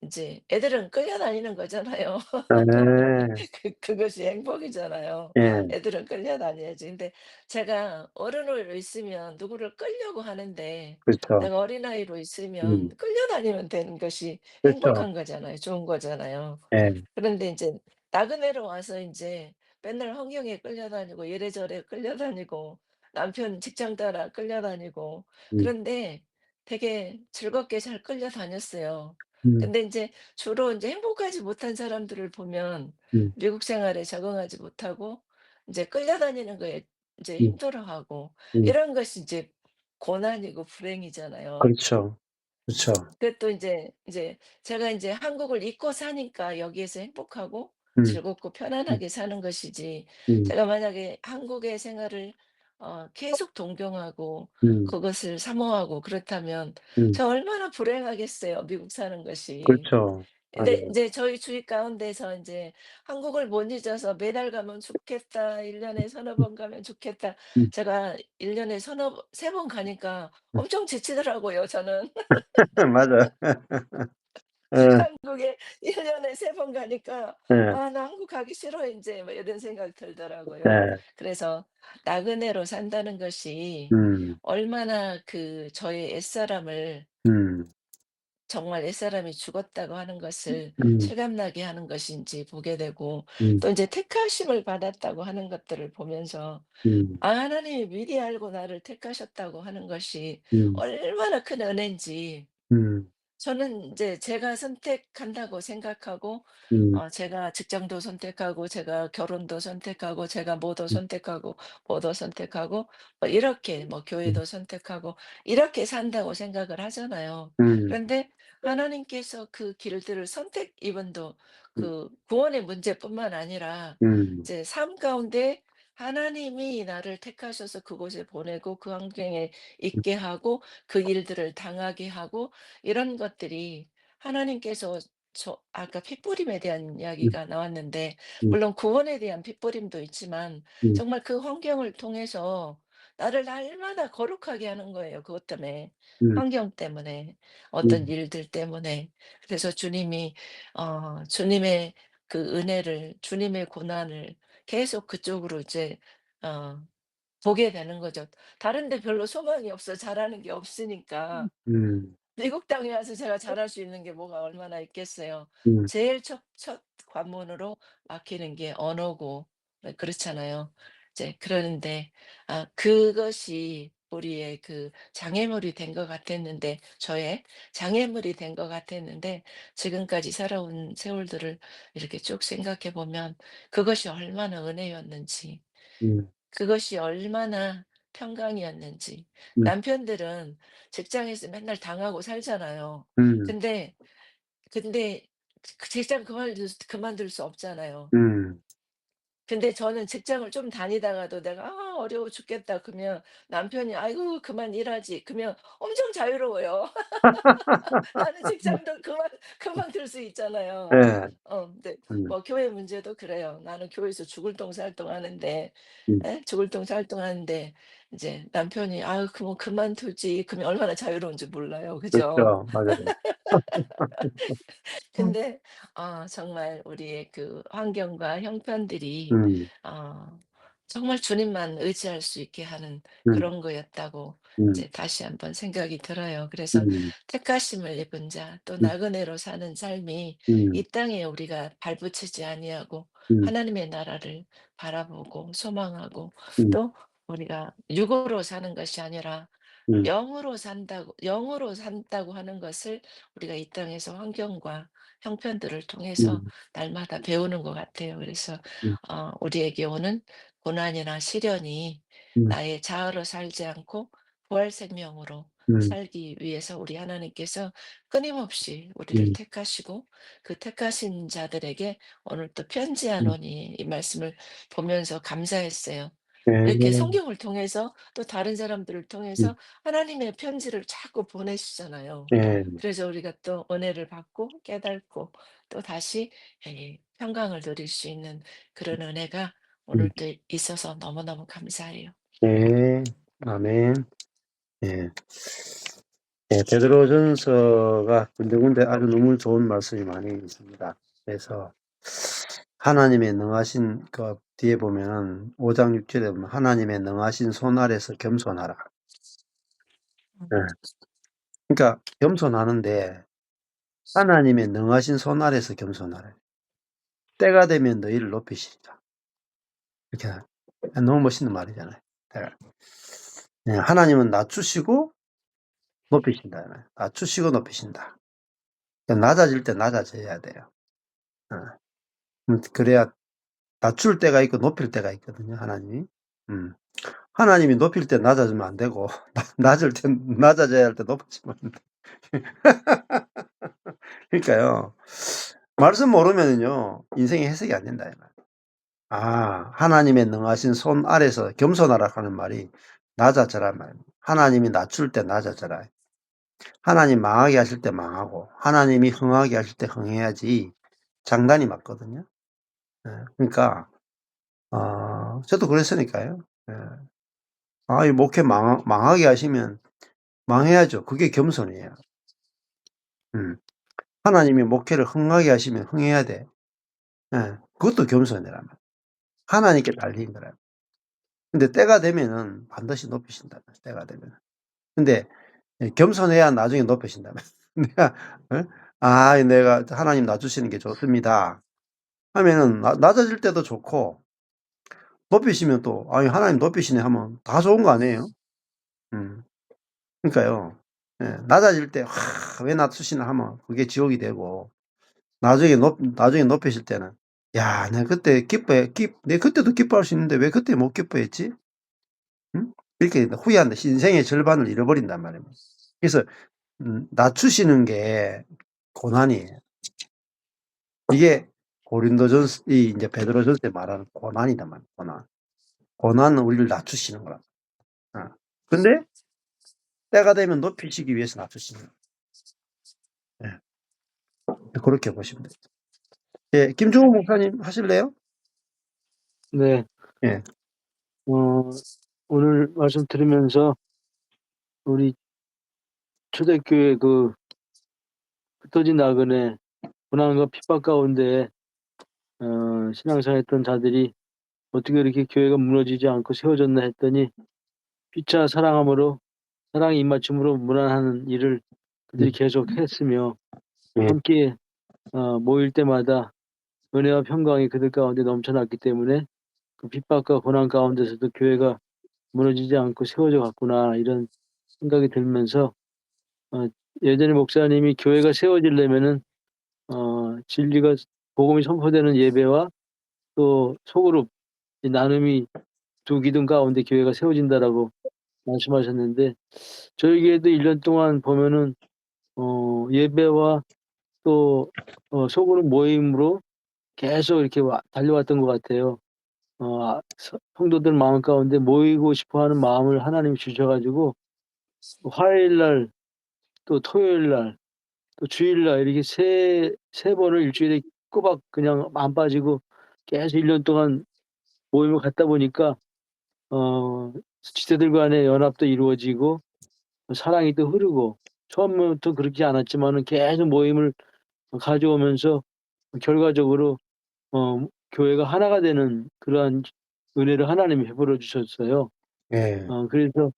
이제 애들은 끌려다니는 거잖아요. 예. 그것이 행복이잖아요. 예. 애들은 끌려다녀야지. 근데 제가 어른으로 있으면 누구를 끌려고 하는데 그렇죠. 내가 어린아이로 있으면 음. 끌려다니면 되는 것이 그렇죠. 행복한 거잖아요. 좋은 거잖아요. 예. 그런데 인제 나그네로 와서 인제 맨날 환경에 끌려다니고 이래저래 끌려다니고 남편 직장 따라 끌려다니고 음. 그런데 되게 즐겁게 잘 끌려다녔어요. 음. 근데 인제 주로 인제 행복하지 못한 사람들을 보면 음. 미국 생활에 적응하지 못하고 인제 끌려다니는 거에 인제 음. 힘들어하고 음. 이런 것이 인제 고난이고 불행이잖아요. 그렇죠. 그쵸. 그것도 인제 제가 인제 한국을 잊고 사니까 여기에서 행복하고 음. 즐겁고 음. 편안하게 사는 것이지 음. 제가 만약에 한국의 생활을 계속 동경하고 음. 그것을 사모하고 그렇다면 음. 저 얼마나 불행하겠어요, 미국 사는 것이. 그렇죠. 근데 맞아요. 인제 저희 주위 가운데서 인제 '한국을 못 잊어서 매달 가면 좋겠다. 1 년에 서너 번 가면 좋겠다.' 음. 제가 1 년에 세 번 가니까 엄청 지치더라고요, 저는. 맞아요. 예. 한국에 1 년에 3번 가니까 예. '아 나 한국 가기 싫어 인제.' 뭐 이런 생각이 들더라고요. 예. 그래서 나그네로 산다는 것이 음. 얼마나 그 저의 옛사람을 음. 정말 옛사람이 죽었다고 하는 것을 음. 실감나게 하는 것인지 보게 되고, 음. 또 이제 택하심을 받았다고 하는 것들을 보면서 음. 하나님이 미리 알고 나를 택하셨다고 하는 것이 음. 얼마나 큰 은혜인지, 음. 저는 이제 제가 선택한다고 생각하고, 음. 제가 직장도 선택하고 제가 결혼도 선택하고 제가 뭐도 음. 선택하고 뭐도 선택하고 뭐 이렇게 뭐 음. 교회도 선택하고 이렇게 산다고 생각을 하잖아요. 음. 그런데 하나님께서 그 길들을 이분도 음. 그 구원의 문제뿐만 아니라 음. 이제 삶 가운데 하나님이 나를 택하셔서 그곳에 보내고 그 환경에 있게 하고 그 일들을 당하게 하고, 이런 것들이 하나님께서 아까 핏부림에 대한 음. 이야기가 나왔는데, 음. 물론 구원에 대한 핏부림도 있지만 음. 정말 그 환경을 통해서 나를 날마다 거룩하게 하는 거예요. 그것 때문에, 음. 환경 때문에, 어떤 음. 일들 때문에. 그래서 주님이 주님의 그 은혜를, 주님의 고난을 계속 그쪽으로 이제 어 보게 되는 거죠. 다른 데 별로 소망이 없어 잘하는 게 없으니까. 음. 미국 땅에 와서 제가 잘할 수 있는 게 뭐가 얼마나 있겠어요. 음. 제일 첫 관문으로 막히는 게 언어고, 네, 그렇잖아요. 이제 그러는데 그것이 우리의 그 장애물이 된 것 같았는데, 저의 장애물이 된 것 같았는데, 지금까지 살아온 세월들을 이렇게 쭉 생각해 보면 그것이 얼마나 은혜였는지, 음. 그것이 얼마나 평강이었는지. 음. 남편들은 직장에서 맨날 당하고 살잖아요. 음. 근데 그 직장 그만둘 수 없잖아요. 음. 근데 저는 직장을 좀 다니다가도 내가 어려워 죽겠다." 그러면 남편이 "아이고 그만 일하지." 그러면 엄청 자유로워요. 나는 직장도 그만둘 수 있잖아요. 예. 근데 음. 뭐 교회 문제도 그래요. 나는 교회에서 죽을 똥살똥하는데, 음. 예? 죽을 똥살똥하는데 이제 남편이 "아유 그럼 그만두지." 그러면 얼마나 자유로운지 몰라요. 그죠? 그렇죠. 맞아요. 근데 정말 우리의 그 환경과 형편들이 음. 어 정말 주님만 의지할 수 있게 하는 음. 그런 거였다고 음. 이제 다시 한번 생각이 들어요. 그래서 음. 택하심을 입은 자, 또 음. 나그네로 사는 삶이 이 음. 땅에 우리가 발붙이지 아니하고 음. 하나님의 나라를 바라보고 소망하고, 음. 또 우리가 육으로 사는 것이 아니라 음. 영으로 산다고 하는 것을 우리가 이 땅에서 환경과 형편들을 통해서 음. 날마다 배우는 것 같아요. 그래서 음. 우리에게 오는 고난이나 시련이 음. 나의 자아로 살지 않고 부활 생명으로 음. 살기 위해서 우리 하나님께서 끊임없이 우리를 음. 택하시고, 그 택하신 자들에게 오늘 또 음. 편지하노니, 이 말씀을 보면서 감사했어요. 이렇게 예. 성경을 통해서 또 다른 사람들을 음. 통해서 하나님의 편지를 자꾸 보내시잖아요. 예. 그래서 우리가 또 은혜를 받고 깨닫고 또다시 평강을 누릴 수 있는 그런 은혜가 음. 오늘도 있어서 너무너무 감사해요. 예. 아멘. 예. 예. 베드로전서가 군데군데 아주 너무 좋은 말씀이 많이 있습니다. 그래서 하나님의 능하신 그 뒤에 보면은 5장 6 절에 보면 "하나님의 능하신 손 아래서 겸손하라." 예. 그러니까 겸손하는데 하나님의 능하신 손 아래서 겸손하라. 때가 되면 너희를 높이시리라. 이렇게 너무 멋있는 말이잖아요. 예. 예. 하나님은 낮추시고 높이신다. 낮추시고 높이신다. 그러니까 낮아질 때 낮아져야 돼요. 어. 그래야 낮출 때가 있고 높일 때가 있거든요, 하나님이. 음. 하나님이 높일 때 낮아지면 안 되고 낮을 땐 낮아져야 할 때 높아지면 안 돼. 그러니까요. 말씀 모르면은요 인생이 해석이 안 된다 이 말이에요. 하나님의 능하신 손 아래서 겸손하라 하는 말이 낮아져라 말입니다. 하나님이 낮출 때 낮아져라. 하나님 망하게 하실 때 망하고 하나님이 흥하게 하실 때 흥해야지 장단이 맞거든요. 예. 그러니까 저도 그랬으니까요. 예. 이 목회 망하게 하시면 망해야죠. 그게 겸손이에요. 하나님이 목회를 흥하게 하시면 흥해야 돼. 예. 그것도 겸손이란 말이에요. 하나님께 달린 거라요. 근데 때가 되면은 반드시 높이신다. 때가 되면은. 근데 겸손해야 나중에 높이신다면. 내가 내가 하나님 놔주시는 게 좋습니다 하면은 낮아질 때도 좋고 높이시면 또 하나님 높이시네 하면 다 좋은 거 아니에요? 음. 그러니까요. 예. 낮아질 때 '왜 낮추시나.' 하면 그게 지옥이 되고 나중에 높이실 때는 '야 내가 그때 내가 그때도 기뻐할 수 있는데 왜 그때 못 기뻐했지?' 응? 이렇게 후회한다. 인생의 절반을 잃어버린단 말입니다. 그래서 낮추시는 게 고난이에요. 이게 고린도전서 이 인제 베드로전서에 말하는 고난이단 말이에요, 고난. 고난은 우리를 낮추시는 거라. 어. 근데 때가 되면 높이시기 위해서 낮추시는 거예요. 예. 고렇게 보시면 돼요. 예. 김종호 목사님 하실래요? 네. 예. 오늘 말씀 들으면서 우리 초대교회 흩어진 나그네 고난과 핍박 가운데 신앙생활했던 자들이 어떻게 이렇게 교회가 무너지지 않고 세워졌나 했더니 피차 사랑함으로 사랑의 입맞춤으로 무난하는 일을 그들이 계속 했으며 함께 모일 때마다 은혜와 평강이 그들 가운데 넘쳐났기 때문에 그 핍박과 고난 가운데서도 교회가 무너지지 않고 세워져 갔구나 이런 생각이 들면서 예전에 목사님이 교회가 세워지려면은 진리가 복음이 선포되는 예배와 또 소그룹 이 나눔이 두 기둥 가운데 교회가 세워진다라고 말씀하셨는데 저희 교회도 1년 동안 보면은 예배와 또 소그룹 모임으로 계속 이렇게 달려왔던 것 같아요. 성도들 마음 가운데 모이고 싶어하는 마음을 하나님이 주셔 가지고 화요일 날 또 토요일 날 또 주일 날 이렇게 세 번을 일주일에 꼬박 그냥 안 빠지고 계속 1년 동안 모임을 갖다 보니까 지체들 간의 연합도 이루어지고 사랑이 또 흐르고 처음부터 그렇지 않았지만은 계속 모임을 가져오면서 결과적으로 교회가 하나가 되는 그러한 은혜를 하나님이 베풀어 주셨어요. 예. 그래서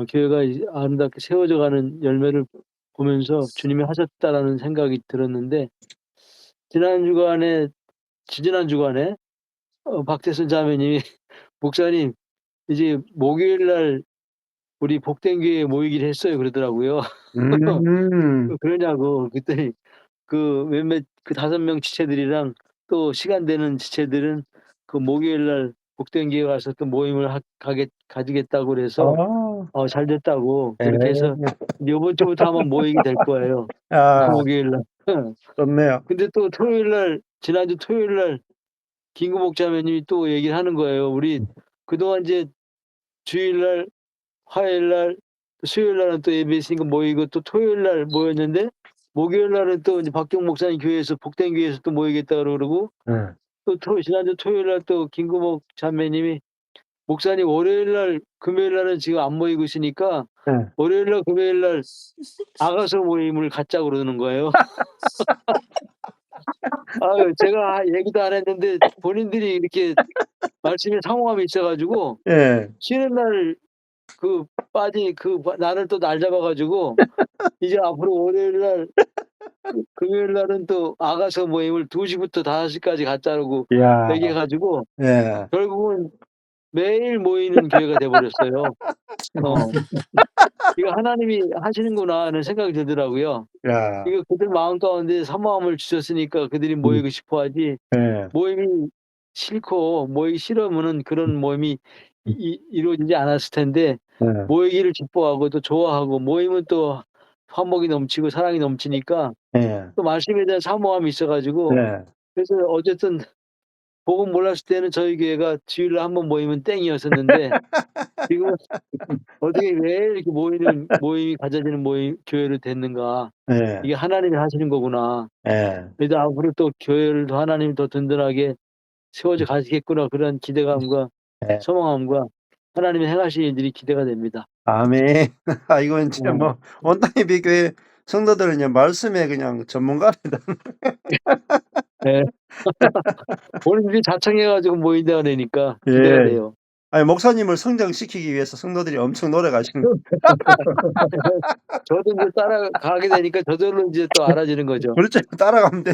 교회가 이제 아름답게 세워져 가는 열매를 보면서 주님이 하셨다라는 생각이 들었는데 지지난 주간에 박태선 자매님이 "목사님 이제 목요일 날 우리 복된 교회에 모이기로 했어요." 그러더라고요. 음. 그러냐고 그랬더니 몇몇 5명 지체들이랑 또 시간 되는 지체들은 그 목요일 날 복된 교회 가서 또 모임을 가지겠다고 그래서 아. 잘 됐다고 예. 그렇게 해서 이제 요번 주부터 아마 모이게 될 거예요, 아 목요일 날. 좋네요. 근데 또 토요일 날 지난주 토요일 날 김구 목자매님이 또 얘기를 하는 거예요. "우리 그동안 이제 주일 날, 화요일 날, 수요일 날은 또 예배했으니까 모이고 또 토요일 날 모였는데 목요일 날은 또 이제 박경 목사님 교회에서 복된 교회에서 또 모이겠다 그러고 예. 또 지난주 토요일 날 또 김구목 자매님이 목사님 월요일 날, 금요일 날은 지금 안 모이고 있으니까 예. 월요일 날, 금요일 날 아가서 모임을 갖자고 그러는 거예요. 아유 제가 얘기도 안 했는데 본인들이 이렇게 말씀에 상호함이 있어 가지고 예. 쉬는 날 날을 또 날 잡아 가지고 이제 앞으로 월요일 날 금요일 날은 또 아가서 모임을 2 시부터 5 시까지 갖자고 이야. 얘기해 가지고 예. 결국은 매일 모이는 교회가 돼 버렸어요. 어. '이거 하나님이 하시는구나.' 하는 생각이 들더라고요. 야. 이거 그들 마음 가운데 사모함을 주셨으니까 그들이 모이고 싶어 하지 예. 모임이 싫고 모이기 싫으면은 그런 모임이 이루어지지 않았을 텐데 예. 모이기를 기뻐하고 또 좋아하고 모이면 또 화목이 넘치고 사랑이 넘치니까 예. 또 말씀에 대한 사모함이 있어 가지고 예. 그래서 어쨌든 복음 몰랐을 때는 저희 교회가 주일날 1번 모이면 땡이었었는데 지금은 어떻게 왜 이렇게 모임이 가져지는 교회로 됐는가. 예. 이게 하나님이 하시는 거구나. 예. 그래서 앞으로 또 교회를 더 하나님이 더 든든하게 세워져 가시겠구나 그런 기대감과 예. 소망함과 하나님이 행하실 일들이 기대가 됩니다. 아멘. 이건 진짜 어. 온타임비 교회 성도들은 그냥 말씀에 그냥 전문가입니다. 네. 본인들이 자청해 가지고 모인다 그러니까 기대가 예. 돼요. 아니 목사님을 성장시키기 위해서 성도들이 엄청 노력하신 거 저도 이제 따라가게 되니까 저절로 이제 또 알아지는 거죠. 그렇죠. 따라가면 돼.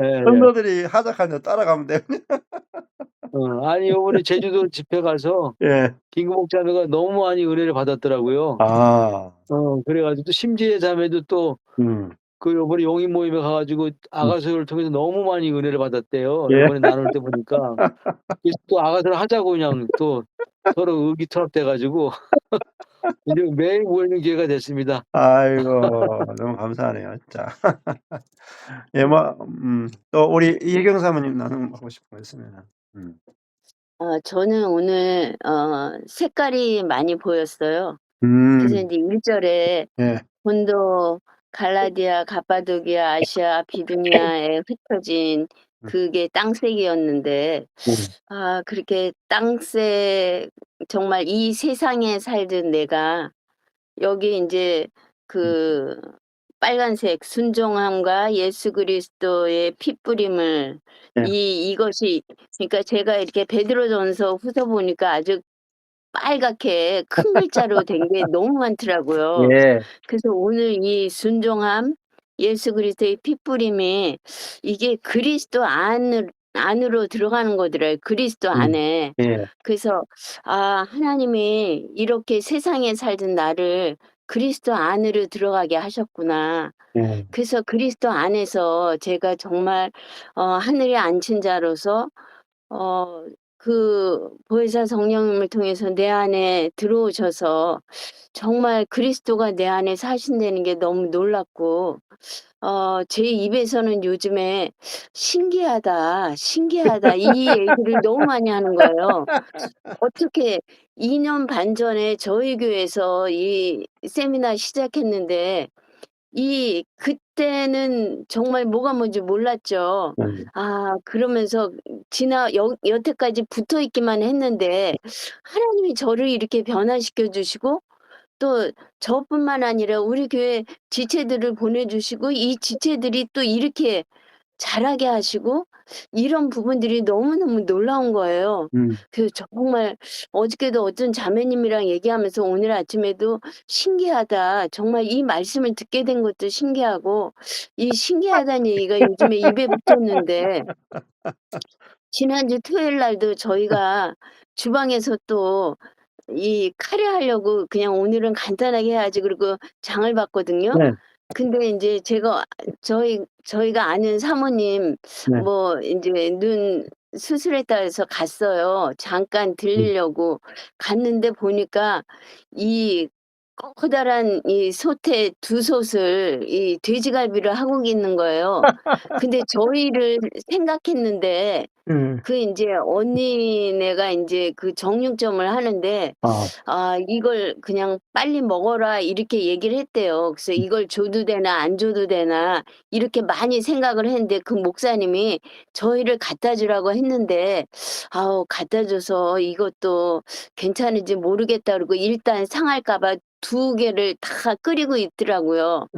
예예. 성도들이 하작하면 따라가면 돼. 아니 요번에 제주도 집회 가서 예. 김구 목사님과 너무 많이 은혜를 받았더라고요. 아. 그래 가지고 또 심지의 자매도 또 그 요번에 용인 모임에 가 가지고 아가서를 통해서 너무 많이 은혜를 받았대요. 예. 요번에 나눌 때 보니까. 그래서 또 아가서를 하자고 그냥 또 서로 의기투합돼 가지고 이제 매일 모이는 기회가 됐습니다. 아이고 너무 감사하네요 진짜. 예 뭐 또 우리 이혜경 사모님 나누고 싶은 거 있으면은. 저는 오늘 색깔이 많이 보였어요. 그래서 인제 1 절에 예. 본도 갈라디아, 갑바도기아, 아시아, 비두니아에 흩어진 그게 땅색이었는데 그렇게 땅색 정말 이 세상에 살던 내가 여기 인제 그 빨간색 순종함과 예수 그리스도의 핏부림을 예. 이것이 그러니까 제가 이렇게 베드로전서 후서 보니까 아주 빨갛게 큰 글자로 된 게 너무 많더라고요. 예. 그래서 오늘 이 순종함, 예수 그리스도의 핏부림이 이게 그리스도 안으로 들어가는 거더라고요, 그리스도 안에. 예. 그래서 하나님이 이렇게 세상에 살던 나를 그리스도 안으로 들어가게 하셨구나. 예. 그래서 그리스도 안에서 제가 정말 하늘에 앉힌 자로서 그 보혜사 성령님을 통해서 내 안에 들어오셔서 정말 그리스도가 내 안에 사신다는 게 너무 놀랍고 제 입에서는 요즘에 "신기하다, 신기하다." 이 얘기를 너무 많이 하는 거예요. 어떻게 2년 반 전에 저희 교회에서 이 세미나 시작했는데 그때는 정말 뭐가 뭔지 몰랐죠. 그러면서 여태까지 붙어 있기만 했는데 하나님이 저를 이렇게 변화시켜 주시고 또 저뿐만 아니라 우리 교회 지체들을 보내 주시고 이 지체들이 또 이렇게 자라게 하시고 이런 부분들이 너무너무 놀라운 거예요. 그래서 정말 어저께도 어떤 자매님이랑 얘기하면서 오늘 아침에도 "신기하다." 정말 이 말씀을 듣게 된 것도 신기하고 이 신기하다는 얘기가 요즘에 입에 붙었는데 지난주 토요일 날도 저희가 주방에서 또 이 카레하려고 그냥 오늘은 간단하게 해야지 그러고 장을 봤거든요. 네. 근데 인제 제가 저희가 아는 사모님 네. 뭐 인제 눈 수술했다 해서 갔어요. 잠깐 들리려고 갔는데 보니까 이 커다란 이 솥에 두 솥을 이 돼지갈비를 하고 있는 거예요. 근데 저희를 생각했는데 그 인제 언니네가 인제 그 정육점을 하는데 이걸 그냥 "빨리 먹어라." 이렇게 얘기를 했대요. 그래서 이걸 줘도 되나 안 줘도 되나 이렇게 많이 생각을 했는데 그 목사님이 저희를 갖다 주라고 했는데 갖다 줘서 이것도 괜찮은지 모르겠다 그러고 일단 상할까 봐 2 개를 다 끓이고 있더라고요.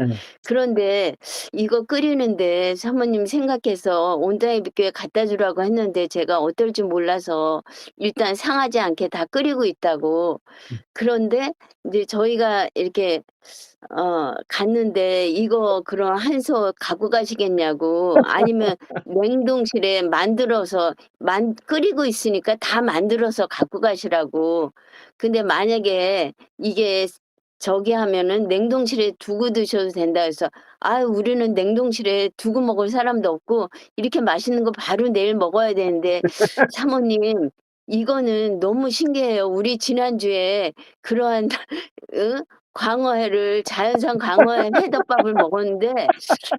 그런데 이거 끓이는데 사모님 생각해서 온다이 빛교에 갖다 주라고 했는데 제가 어떨 줄 몰라서 일단 상하지 않게 다 끓이고 있다고. 그런데 인제 저희가 이렇게 갔는데 "이거 그럼 한 솥 갖고 가시겠냐."고 아니면 냉동실에 만들어서 끓이고 있으니까 다 만들어서 갖고 가시라고. 근데 만약에 이게 저기 하면은 "냉동실에 두고 드셔도 된다." 해서 "아유 우리는 냉동실에 두고 먹을 사람도 없고 이렇게 맛있는 거 바로 내일 먹어야 되는데 사모님 이거는 너무 신기해요. 우리 지난주에 그러한 광어회를 자연산 광어회 회덮밥을 먹었는데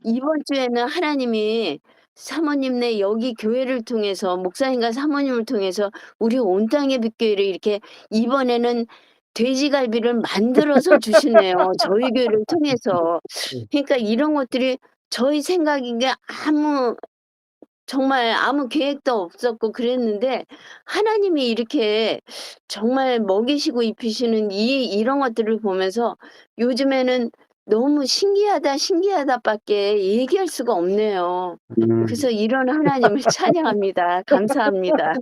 이번 주에는 하나님이 사모님네 여기 교회를 통해서 목사님과 사모님을 통해서 우리 온 땅의 빛교회를 이렇게 이번에는 돼지갈비를 만들어서 주시네요, 저희 교회를 통해서. 그러니까 이런 것들이 저희 생각인 게 정말 아무 계획도 없었고 그랬는데 하나님이 이렇게 정말 먹이시고 입히시는 이런 것들을 보면서 요즘에는 너무 "신기하다, 신기하다." 밖에 얘기할 수가 없네요. 그래서 이런 하나님을 찬양합니다. 감사합니다.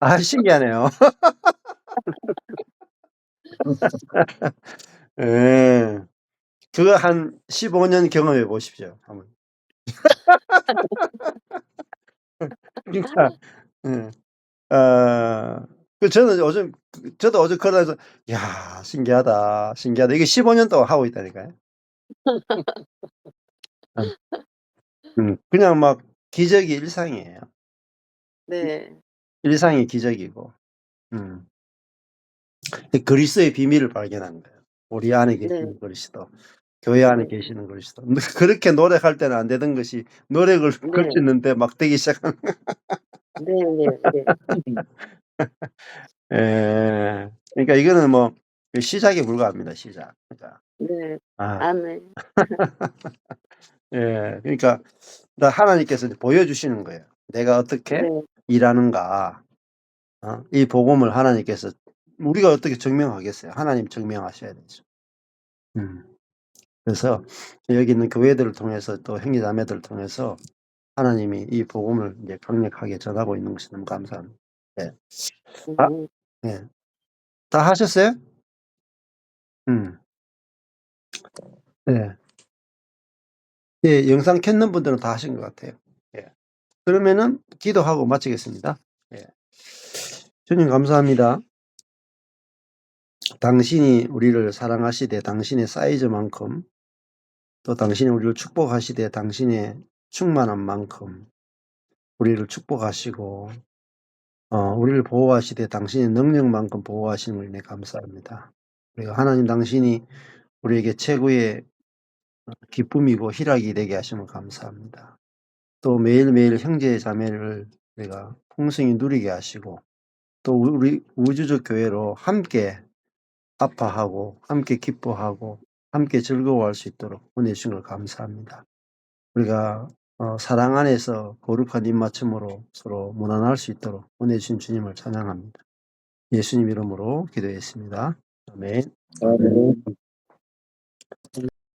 아, 신기하네요. 예. 그거 한 15년 경험해 보십시오, 한번. 그러니까 저는 요즘 저도 어제 그러면서 '야, 신기하다, 신기하다.' 이게 15년 동안 하고 있다니까요. 그냥 막 기적이 일상이에요. 네. 일상이 기적이고. 그리스도의 비밀을 발견한 거예요. 우리 안에 네. 계시는 그리스도, 교회 안에 네. 계시는 그리스도. 그렇게 노력할 때는 안 되던 것이 노력을 네. 걸쳤는데 막 되기 시작한 네네네. 예. 그러니까 이거는 뭐 시작에 불과합니다, 시작. 그러니까 네. 아 아멘. 예. 그러니까 하나님께서 이제 보여주시는 거예요. 내가 어떻게 네. 일하는가. 이 복음을 하나님께서 우리가 어떻게 증명하겠어요? 하나님 증명하셔야 되죠. 그래서 여기 있는 교회들을 통해서 또 형제자매들을 통해서 하나님이 이 복음을 이제 강력하게 전하고 있는 것이 너무 감사합니다. 예. 다 음. 예. 다 하셨어요? 음. 네. 예, 영상 켰는 분들은 다 하신 것 같아요. 예. 그러면은 기도하고 마치겠습니다. 예. 주님 감사합니다. 당신이 우리를 사랑하시되 당신의 사이즈만큼 또 당신이 우리를 축복하시되 당신의 충만한 만큼 우리를 축복하시고 우리를 보호하시되 당신의 능력만큼 보호하시는 걸 네 감사합니다. 그리고 하나님 당신이 우리에게 최고의 기쁨이고 희락이 되게 하심을 감사합니다. 또 매일매일 형제 자매를 우리가 풍성히 누리게 하시고 또 우리 우주적 교회로 함께 아파하고 함께 기뻐하고 함께 즐거워할 수 있도록 은혜 주신 걸 감사합니다. 우리가 사랑 안에서 거룩한 입맞춤으로 서로 무난할 수 있도록 은혜 주신 주님을 찬양합니다. 예수님 이름으로 기도했습니다. 아멘. 아멘.